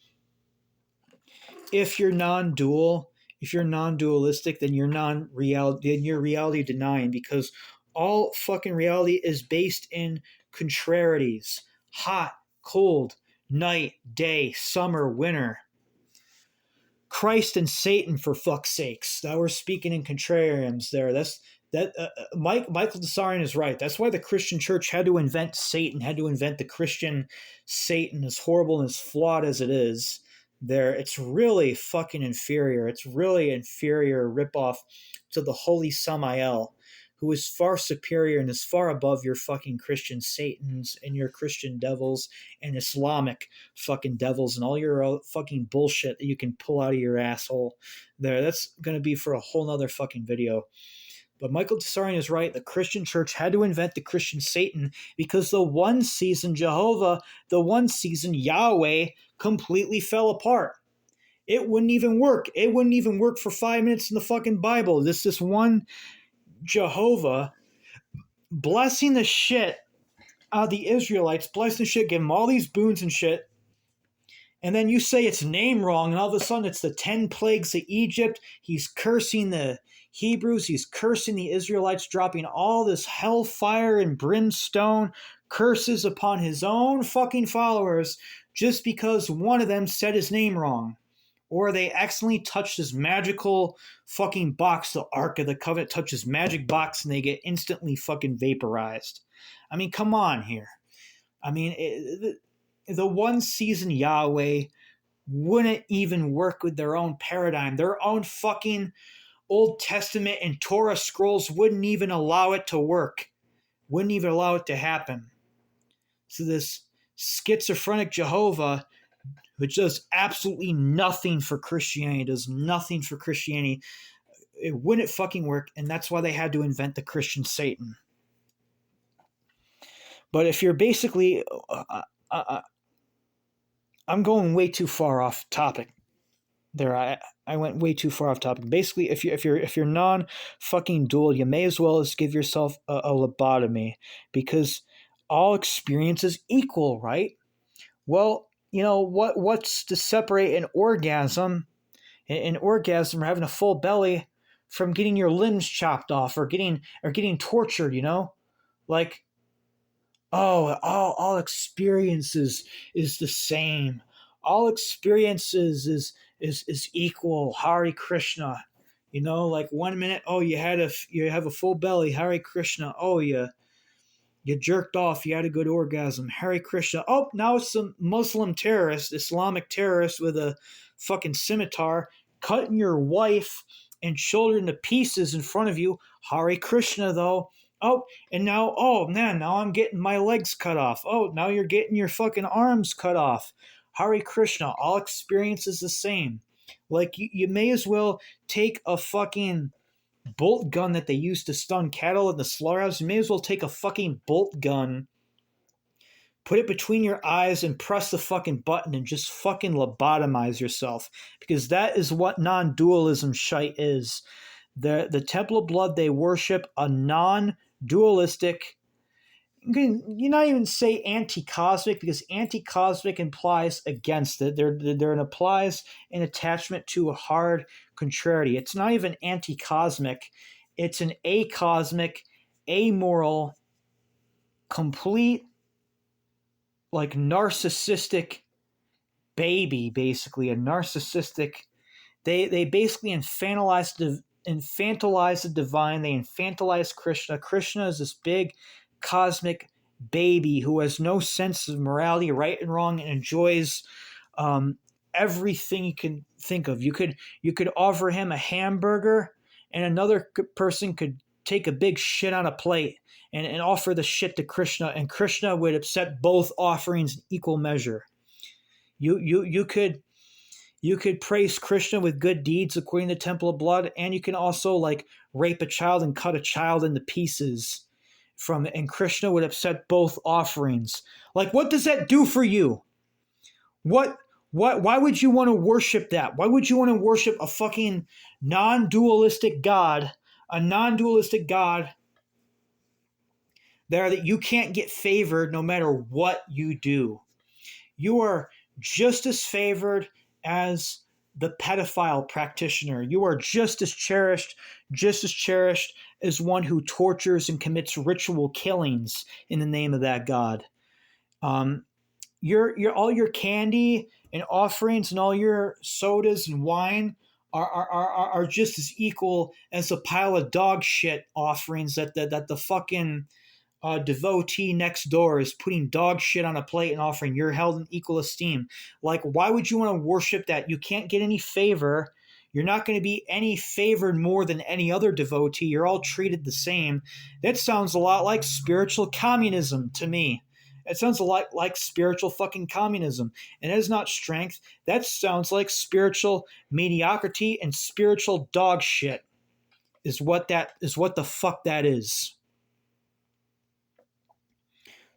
if you're non-dual, if you're non-dualistic, then you're non-reality, then you're reality denying, because all fucking reality is based in contrarieties: hot, cold, night, day, summer, winter. Christ and Satan, for fuck's sakes. Now we're speaking in contrariums there. Michael Tsarion is right. That's why the Christian church had to invent Satan, had to invent the Christian Satan, as horrible and as flawed as it is. There, it's really fucking inferior. It's really inferior ripoff to the Holy Samael, who is far superior and is far above your fucking Christian Satans and your Christian devils and Islamic fucking devils and all your fucking bullshit that you can pull out of your asshole there. That's going to be for a whole nother fucking video. But Michael Tsarion is right. The Christian church had to invent the Christian Satan because the one season Jehovah, the one season Yahweh completely fell apart. It wouldn't even work. It wouldn't even work for 5 minutes in the fucking Bible. This one Jehovah blessing the shit out of the Israelites, blessing the shit, giving them all these boons and shit. And then you say its name wrong, and all of a sudden it's the 10 plagues of Egypt. He's cursing the Hebrews. He's cursing the Israelites, dropping all this hellfire and brimstone curses upon his own fucking followers just because one of them said his name wrong. Or they accidentally touched this magical fucking box, the Ark of the Covenant touches magic box and they get instantly fucking vaporized. I mean, come on here. I mean, the one season Yahweh wouldn't even work with their own paradigm. Their own fucking Old Testament and Torah scrolls wouldn't even allow it to work. Wouldn't even allow it to happen. So this schizophrenic Jehovah, which does absolutely nothing for Christianity, does nothing for Christianity, it wouldn't fucking work, and that's why they had to invent the Christian Satan. But if you're basically... I'm going way too far off topic there. I went way too far off topic. Basically, if you're non fucking dual, you may as well give yourself a lobotomy, because all experience is equal, right? Well, you know what's to separate an orgasm or having a full belly from getting your limbs chopped off or getting tortured, you know? Like, all experiences is the same. All experiences is equal. Hare Krishna. You know, like 1 minute, you have a full belly, Hare Krishna. You jerked off, you had a good orgasm, Hare Krishna. Oh, now it's some Muslim terrorist, Islamic terrorist with a fucking scimitar cutting your wife and children to pieces in front of you. Hare Krishna, though. Oh, and now, now I'm getting my legs cut off. Oh, now you're getting your fucking arms cut off. Hare Krishna. All experience is the same. Like, you may as well take a fucking bolt gun that they used to stun cattle in the slaughterhouse. You may as well take a fucking bolt gun, put it between your eyes, and press the fucking button and just fucking lobotomize yourself. Because that is what non-dualism shite is. The Temple of Blood, they worship a non-dualistic, you not even say anti-cosmic, because anti-cosmic implies against it. There implies an attachment to a hard contrariety. It's not even anti-cosmic. It's an acosmic, amoral, complete, like narcissistic baby, basically. A narcissistic... They basically infantilize the divine. They infantilize Krishna. Krishna is this big cosmic baby who has no sense of morality, right and wrong, and enjoys everything you can think of. You could offer him a hamburger and another person could take a big shit on a plate and offer the shit to Krishna, and Krishna would accept both offerings in equal measure. You could praise Krishna with good deeds according to Temple of Blood, and you can also like rape a child and cut a child into pieces from it, and Krishna would accept both offerings. Like, what does that do for you? What why would you want to worship that? Why would you want to worship a fucking non-dualistic God, a non-dualistic God there that you can't get favored no matter what you do? You are just as favored as the pedophile practitioner. You are just as cherished as one who tortures and commits ritual killings in the name of that God. Your all your candy and offerings and all your sodas and wine are just as equal as a pile of dog shit offerings that the fucking devotee next door is putting dog shit on a plate and offering. You're held in equal esteem. Like, why would you want to worship that? You can't get any favor. You're not going to be any favored more than any other devotee. You're all treated the same. That sounds a lot like spiritual communism to me. It sounds a lot like spiritual fucking communism. And that is not strength. That sounds like spiritual mediocrity and spiritual dog shit is what the fuck that is.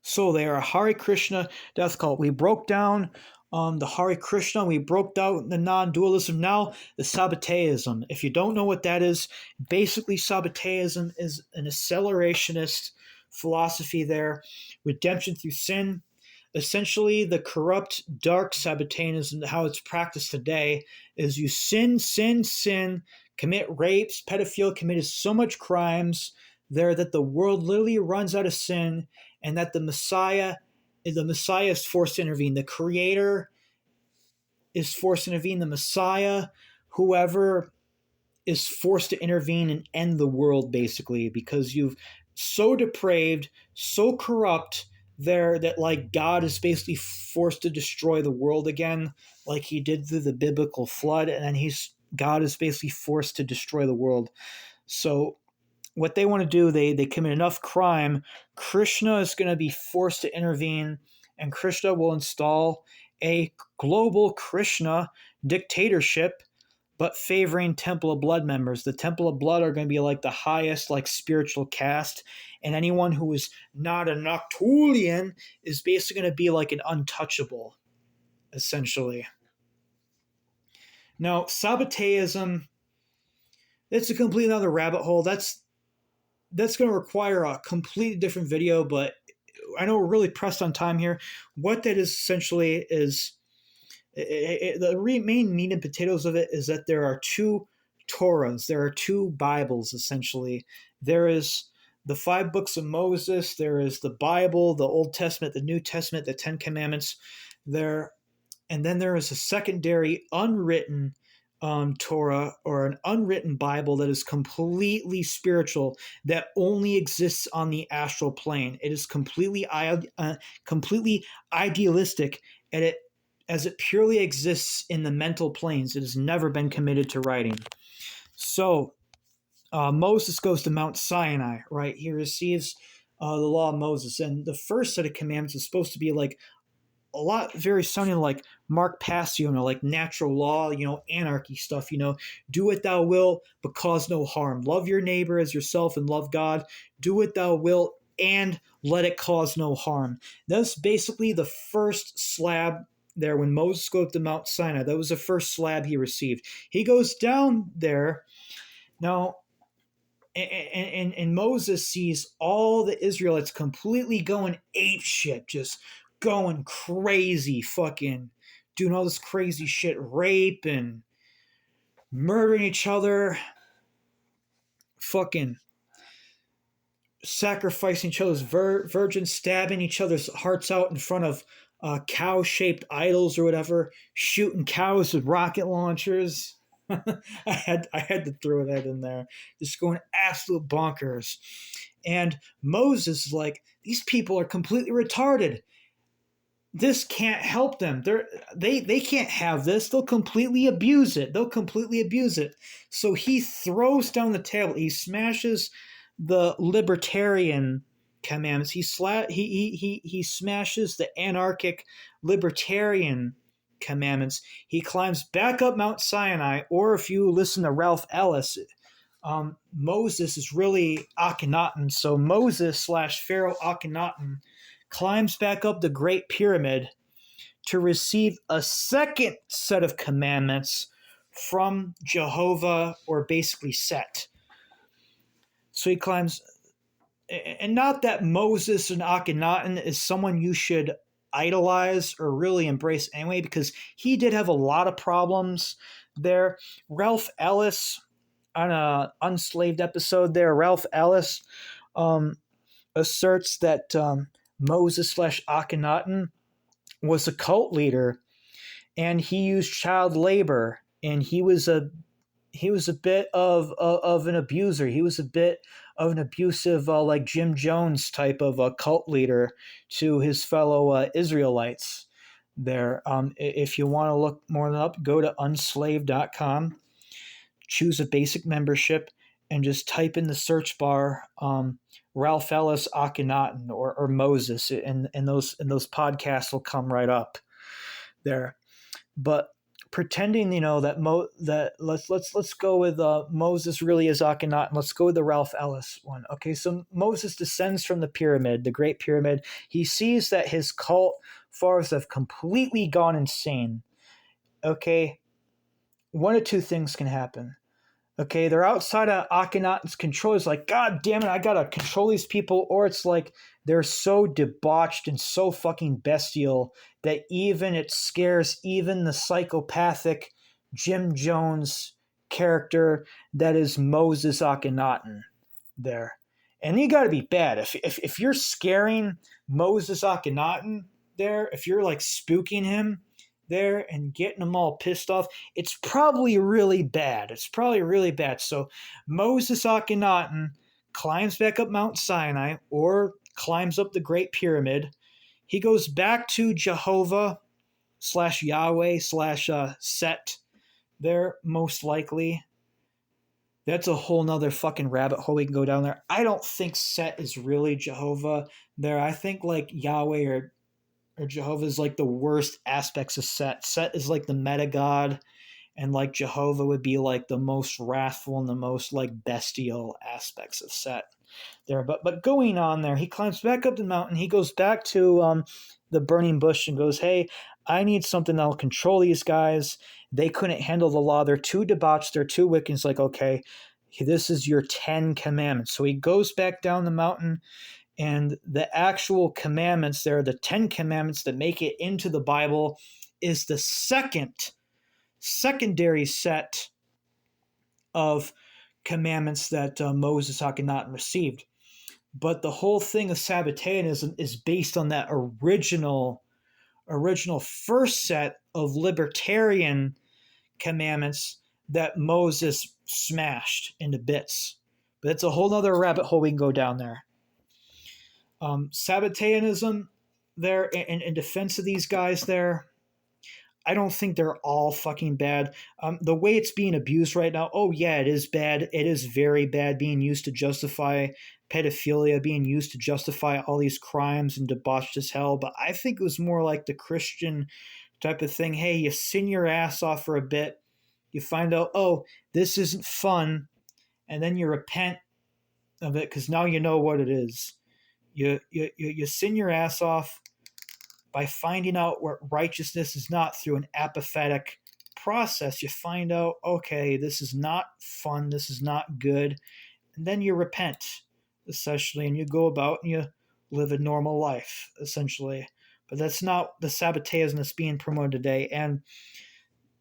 So they are Hare Krishna death cult. We broke down the Hare Krishna. We broke down the non-dualism. Now the Sabbateism. If you don't know what that is, basically Sabbateism is an accelerationist philosophy there. Redemption through sin. Essentially, the corrupt, dark Sabbateism, how it's practiced today, is you sin, commit rapes, pedophilia, committed so much crimes there that the world literally runs out of sin, and that the Messiah is forced to intervene. The Creator is forced to intervene. The Messiah, whoever, is forced to intervene and end the world, basically, because you've so depraved, so corrupt there that like God is basically forced to destroy the world again, like he did through the biblical flood, and then God is basically forced to destroy the world. So what they want to do, they commit enough crime, Krishna is going to be forced to intervene, and Krishna will install a global Krishna dictatorship, but favoring Temple of Blood members. The Temple of Blood are going to be like the highest like spiritual caste, and anyone who is not a Noctulian is basically going to be like an untouchable, essentially. Now, Sabbateism, it's a completely another rabbit hole. That's going to require a completely different video, but I know we're really pressed on time here. What that is essentially is the main meat and potatoes of it is that there are two Torahs. There are two Bibles, essentially. There is the 5 books of Moses. There is the Bible, the Old Testament, the New Testament, the 10 Commandments. And then there is a secondary unwritten Torah, or an unwritten Bible that is completely spiritual, that only exists on the astral plane. It is completely idealistic, and as it purely exists in the mental planes. It has never been committed to writing. So Moses goes to Mount Sinai, right? He receives the law of Moses, and the first set of commandments is supposed to be like a lot very sounding like Mark Passio, like natural law, anarchy stuff, do what thou wilt, but cause no harm. Love your neighbor as yourself and love God. Do what thou wilt and let it cause no harm. That's basically the first slab there when Moses goes to Mount Sinai. That was the first slab he received. He goes down there. Now, and Moses sees all the Israelites completely going ape shit, just going crazy, fucking doing all this crazy shit, rape and murdering each other, fucking sacrificing each other's virgins, stabbing each other's hearts out in front of cow-shaped idols or whatever, shooting cows with rocket launchers. I had to throw that in there. Just going absolute bonkers. And Moses is like, these people are completely retarded. this can't help them. They can't have this. They'll completely abuse it. So he throws down the table. He smashes the libertarian commandments. He smashes the anarchic libertarian commandments. He climbs back up Mount Sinai, or if you listen to Ralph Ellis, Moses is really Akhenaten. So Moses slash Pharaoh Akhenaten climbs back up the Great Pyramid to receive a second set of commandments from Jehovah, or basically Set. So he climbs, and not that Moses and Akhenaten is someone you should idolize or really embrace anyway, because he did have a lot of problems there. Ralph Ellis, on a Unslaved episode there, Ralph Ellis asserts that Moses slash Akhenaten was a cult leader, and he used child labor, and he was a bit of an abuser. He was a bit of an abusive, like Jim Jones type of a cult leader to his fellow Israelites. There, if you want to look more up, go to unslaved.com, choose a basic membership, and just type in the search bar Ralph Ellis Akhenaten or Moses, and those podcasts will come right up there. But pretending, that let's go with Moses really is Akhenaten. Let's go with the Ralph Ellis one. Okay, so Moses descends from the pyramid, the Great Pyramid. He sees that his cult followers have completely gone insane. Okay, one of two things can happen. Okay, they're outside of Akhenaten's control. It's like, God damn it, I gotta control these people. Or it's like they're so debauched and so fucking bestial that even it scares even the psychopathic Jim Jones character that is Moses Akhenaten there. And you gotta be bad. If you're scaring Moses Akhenaten there, if you're like spooking him there and getting them all pissed off, it's probably really bad. So Moses Akhenaten climbs back up Mount Sinai, or climbs up the Great Pyramid. He goes back to Jehovah slash Yahweh slash Set there, most likely. That's a whole nother fucking rabbit hole we can go down there. I don't think Set is really Jehovah there. I think like Yahweh or Jehovah is like the worst aspects of Set. Set is like the meta god, and like Jehovah would be like the most wrathful and the most like bestial aspects of Set there. But going on there, he climbs back up the mountain. He goes back to the burning bush and goes, "Hey, I need something that'll control these guys. They couldn't handle the law. They're too debauched. They're too wicked." It's like, okay, this is your 10 commandments. So he goes back down the mountain, and the actual commandments there, the 10 commandments that make it into the Bible, is the secondary set of commandments that Moses Akhenaten received. But the whole thing of Sabbateanism is based on that original first set of libertarian commandments that Moses smashed into bits. But it's a whole other rabbit hole we can go down there. Sabbateanism there, in defense of these guys there, I don't think they're all fucking bad. The way it's being abused right now, oh yeah, it is bad. It is very bad, being used to justify pedophilia, being used to justify all these crimes and debauched as hell. But I think it was more like the Christian type of thing. Hey, you sin your ass off for a bit. You find out, oh, this isn't fun. And then you repent of it because now you know what it is. You sin your ass off by finding out what righteousness is not through an apathetic process. You find out, okay, this is not fun, this is not good, and then you repent, essentially, and you go about and you live a normal life, essentially. But that's not the Sabbateism that's being promoted today. And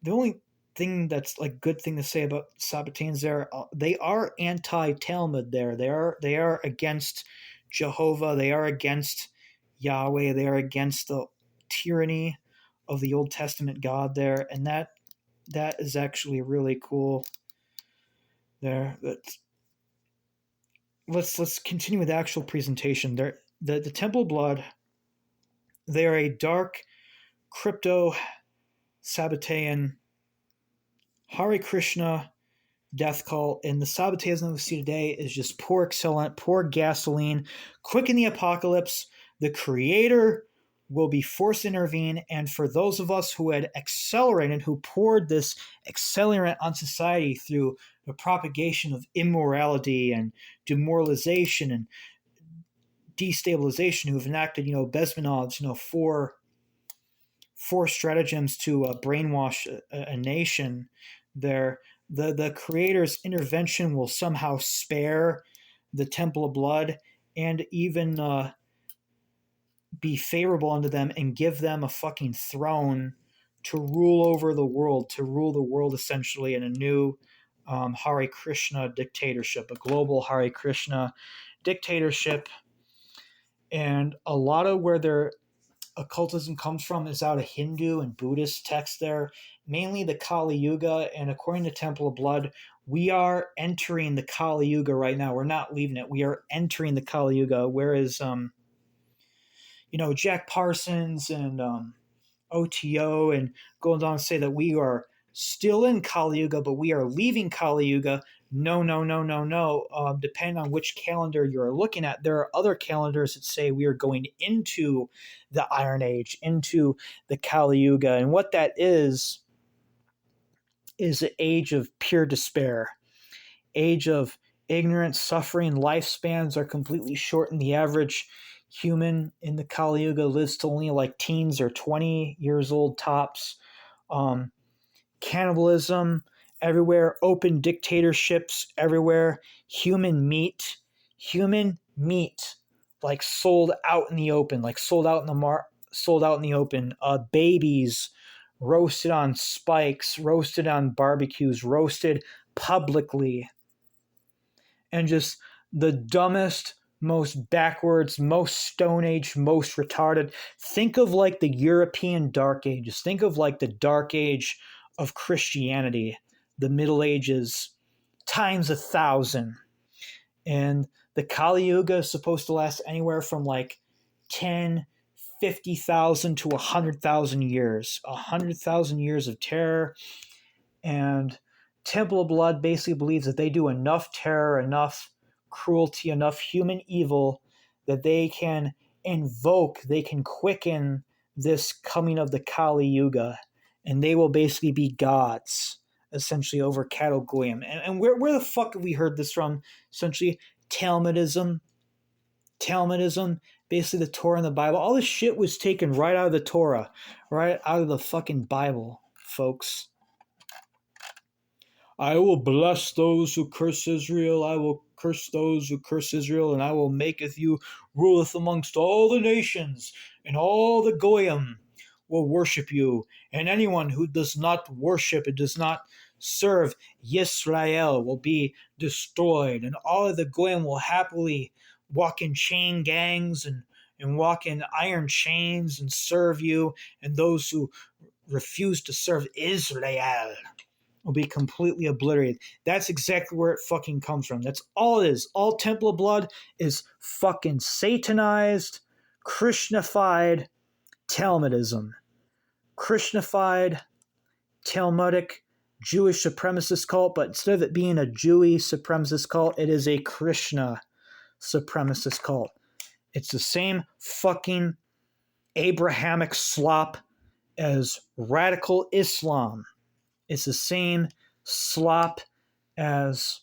the only thing that's like good thing to say about Sabbateans there, they are anti-Talmud there. They are against Jehovah. They are against Yahweh. They are against the tyranny of the Old Testament God there, and that is actually really cool there. Let's continue with the actual presentation there. The temple blood They are a dark, crypto, Sabbatean, Hare Krishna death cult, and the Sabbateism that we see today is just poor accelerant, poor gasoline. Quick in the apocalypse, the Creator will be forced to intervene, and for those of us who had accelerated, who poured this accelerant on society through the propagation of immorality and demoralization and destabilization, who've enacted, Bezmenov's, four stratagems to brainwash a nation, the Creator's intervention will somehow spare the Temple of Blood and even be favorable unto them and give them a fucking throne to rule over the world, to rule the world essentially in a new Hare Krishna dictatorship, a global Hare Krishna dictatorship. And a lot of where their occultism comes from is out of Hindu and Buddhist texts there, mainly the Kali Yuga. And according to Temple of Blood, we are entering the Kali Yuga right now. We're not leaving it. We are entering the Kali Yuga. Whereas, Jack Parsons and OTO and going on to say that we are still in Kali Yuga, but we are leaving Kali Yuga. No, no, no, no, no. Depending on which calendar you're looking at, there are other calendars that say we are going into the Iron Age, into the Kali Yuga. And what that is the age of pure despair, age of ignorance, suffering. Lifespans are completely shortened. The average human in the Kali Yuga lives to only like teens or 20 years old tops. Cannibalism everywhere, open dictatorships everywhere, human meat, like sold out in the open, like sold out in the open. Babies roasted on spikes, roasted on barbecues, roasted publicly, and just the dumbest, most backwards, most Stone Age, most retarded. Think of like the European Dark Ages. Think of like the Dark Age of Christianity, the Middle Ages, times 1,000. And the Kali Yuga is supposed to last anywhere from like 10, 50,000 to 100,000 years. 100,000 years of terror. And Temple of Blood basically believes that they do enough terror, enough cruelty, enough human evil that they can they can quicken this coming of the Kali Yuga, and they will basically be gods, essentially, over cattle goyim. And where the fuck have we heard this from? Essentially, Talmudism, basically the Torah and the Bible. All this shit was taken right out of the Torah, right out of the fucking Bible, folks. I will bless those who curse Israel. I will curse those who curse Israel, and I will maketh you ruleth amongst all the nations, and all the goyim will worship you. And anyone who does not worship and does not serve Yisrael will be destroyed. And all of the goyim will happily walk in chain gangs and walk in iron chains and serve you. And those who refuse to serve Israel will be completely obliterated. That's exactly where it fucking comes from. That's all it is. All Temple of Blood is fucking satanized, Christianified Talmudism. Christianified, Talmudic, Jewish supremacist cult, but instead of it being a Jewish supremacist cult, it is a Krishna supremacist cult. It's the same fucking Abrahamic slop as radical Islam. It's the same slop as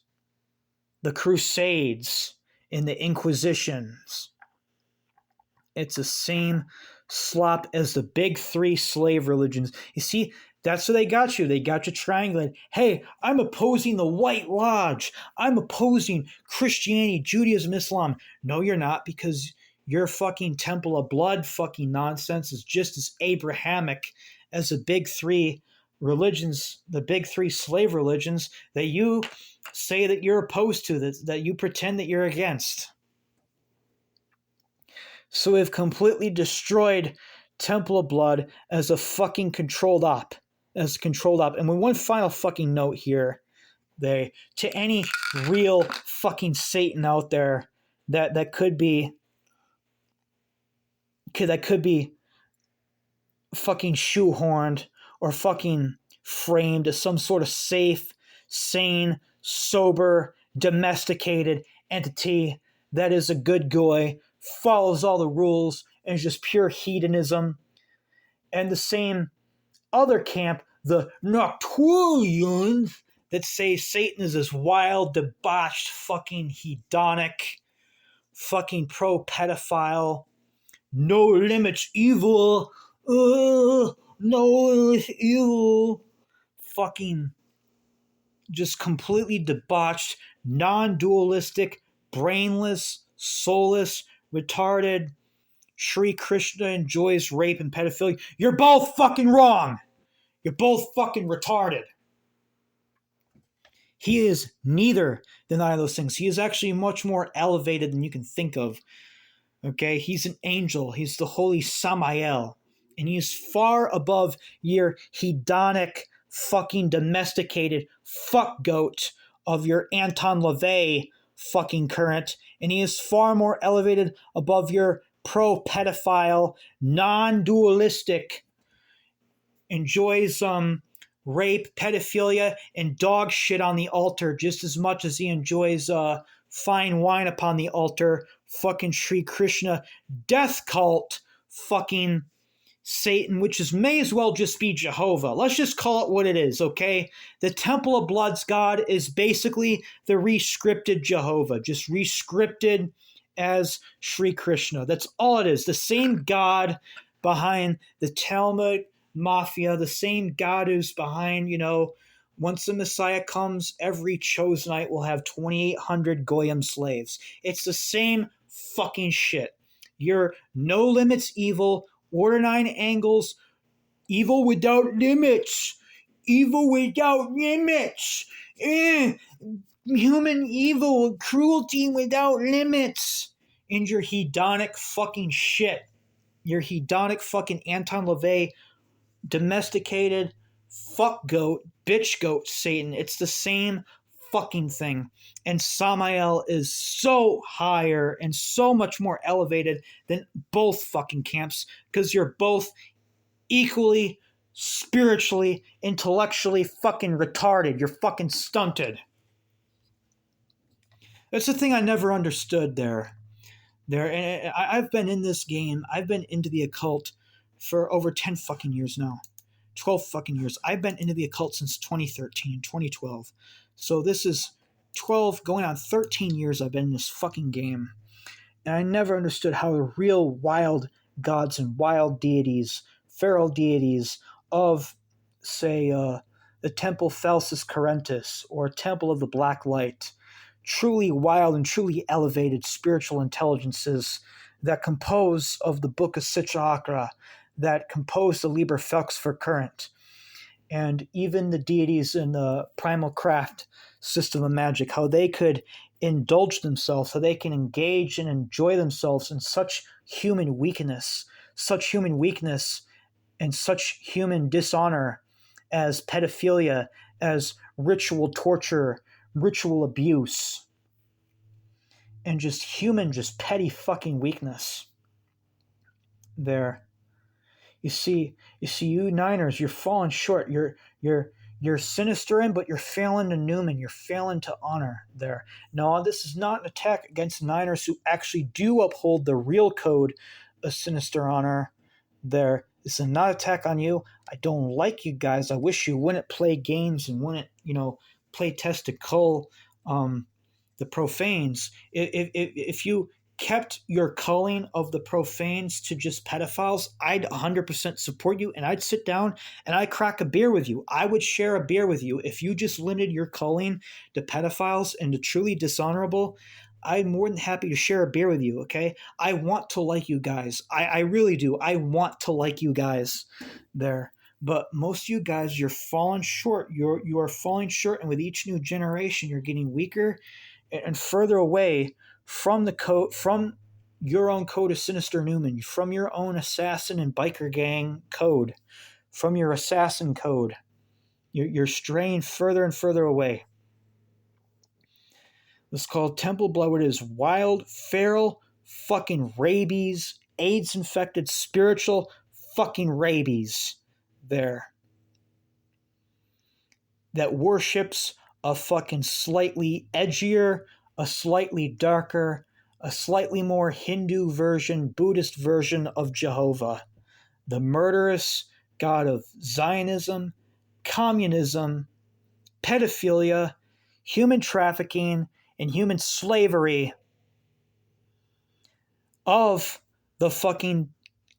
the Crusades and the Inquisitions. It's the same slop as the big three slave religions. You see, that's what they got you. They got you triangulated. Hey, I'm opposing the White Lodge. I'm opposing Christianity, Judaism, Islam. No, you're not, because your fucking Temple of Blood fucking nonsense is just as Abrahamic as the big three religions, the big three slave religions that you say that you're opposed to, that you pretend that you're against. So we've completely destroyed Temple of Blood as a fucking controlled op. And with one final fucking note here, to any real fucking Satan out there that could be fucking shoehorned or fucking framed as some sort of safe, sane, sober, domesticated entity that is a good guy, follows all the rules, and is just pure hedonism. And the same other camp, the Noctulians, that say Satan is this wild, debauched, fucking hedonic, fucking pro pedophile, no limits evil, no limits evil, fucking just completely debauched, non dualistic, brainless, soulless, retarded. Sri Krishna enjoys rape and pedophilia. You're both fucking wrong. You're both fucking retarded. He is neither than either of those things. He is actually much more elevated than you can think of. Okay, he's an angel. He's the holy Samael. And he is far above your hedonic, fucking domesticated fuck goat of your Anton LaVey fucking current. And he is far more elevated above your pro pedophile, non dualistic, enjoys rape, pedophilia, and dog shit on the altar just as much as he enjoys fine wine upon the altar. Fucking Sri Krishna death cult, fucking Satan, which is may as well just be Jehovah. Let's just call it what it is, okay? The Temple of Blood's God is basically the rescripted Jehovah, just rescripted as Sri Krishna. That's all it is. The same God behind the Talmud Mafia, the same God who's behind, once the Messiah comes, every Chosenite will have 2,800 Goyim slaves. It's the same fucking shit. You're no limits evil, order 9 angles, evil without limits. Evil without limits. Human evil, cruelty without limits. And your hedonic fucking shit. Your hedonic fucking Anton LaVey domesticated fuck goat, bitch goat Satan. It's the same fucking thing. And Samael is so higher and so much more elevated than both fucking camps because you're both equally spiritually, intellectually fucking retarded. You're fucking stunted. That's the thing I never understood there. And I've been in this game. I've been into the occult for over 10 fucking years now. 12 fucking years. I've been into the occult since 2013, 2012. So this is 12, going on 13 years I've been in this fucking game. And I never understood how the real wild gods and wild deities, feral deities of, say, the Temple Felsis Corentus or Temple of the Black Light, truly wild and truly elevated spiritual intelligences that compose of the Book of Sitrahakra, that compose the Liber Felix for current, and even the deities in the primal craft system of magic, how they could indulge themselves, how they can engage and enjoy themselves in such human weakness and such human dishonor as pedophilia, as ritual torture, ritual abuse, and just petty fucking weakness there. You see, you Niners, you're falling short. You're Sinister in, but you're failing to Newman. You're failing to honor there. No, this is not an attack against Niners who actually do uphold the real code of Sinister honor there. This is not an attack on you. I don't like you guys. I wish you wouldn't play games and wouldn't, play test to cull the profanes. If you kept your culling of the profanes to just pedophiles, I'd 100% support you, and I'd sit down and I'd crack a beer with you. I would share a beer with you. If you just limited your culling to pedophiles and to truly dishonorable, I'm more than happy to share a beer with you, okay? I want to like you guys. I really do. I want to like you guys there. But most of you guys, you're falling short. You are falling short, and with each new generation, you're getting weaker and further away from the code, from your own code of Sinister Newman, from your own assassin and biker gang code, from your assassin code. You're straying further and further away. This is called Temple Blood. It is wild, feral, fucking rabies, AIDS-infected, spiritual, fucking rabies there that worships a fucking slightly edgier, a slightly darker, a slightly more Hindu version, Buddhist version of Jehovah, the murderous god of Zionism, communism, pedophilia, human trafficking, and human slavery of the fucking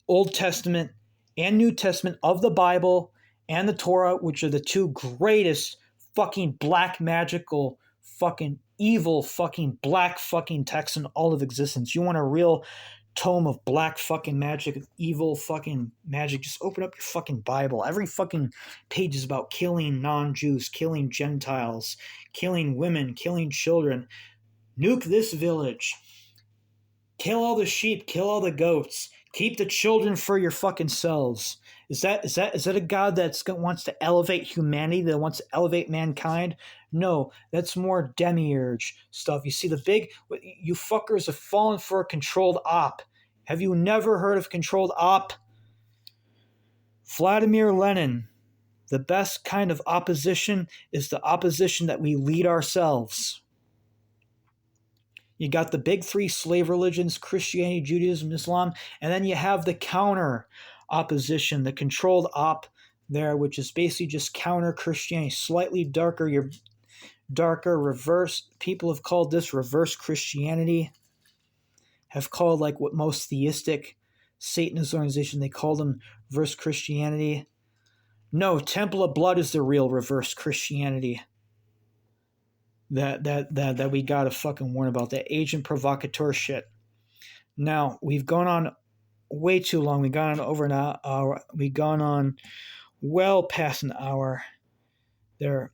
Old Testament and New Testament of the Bible and the Torah, which are the two greatest fucking black magical fucking evil fucking black fucking texts in all of existence. You want a real tome of black fucking magic, evil fucking magic, just open up your fucking Bible. Every fucking page is about killing non-Jews, killing Gentiles, killing women, killing children. Nuke this village. Kill all the sheep, kill all the goats. Keep the children for your fucking selves. Is that a God that wants to elevate humanity, that wants to elevate mankind? No, that's more demiurge stuff. You see, you fuckers have fallen for a controlled op. Have you never heard of controlled op? Vladimir Lenin, the best kind of opposition is the opposition that we lead ourselves. You got the big three slave religions, Christianity, Judaism, Islam, and then you have the counter opposition, the controlled op there, which is basically just counter Christianity, slightly darker, reverse. People have called this reverse Christianity, have called like what most theistic Satanist organization, they call them reverse Christianity. No, Temple of Blood is the real reverse Christianity. That we gotta fucking warn about, that agent provocateur shit. Now, we've gone on way too long. We've gone on over an hour. We've gone on well past an hour there.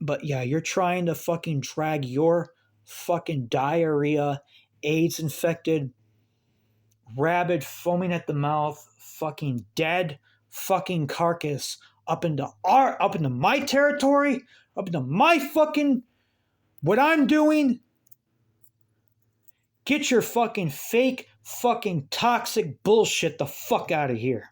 But yeah, you're trying to fucking drag your fucking diarrhea, AIDS infected, rabid, foaming at the mouth, fucking dead fucking carcass up into my territory, up into my fucking what I'm doing. Get your fucking fake, fucking toxic bullshit the fuck out of here.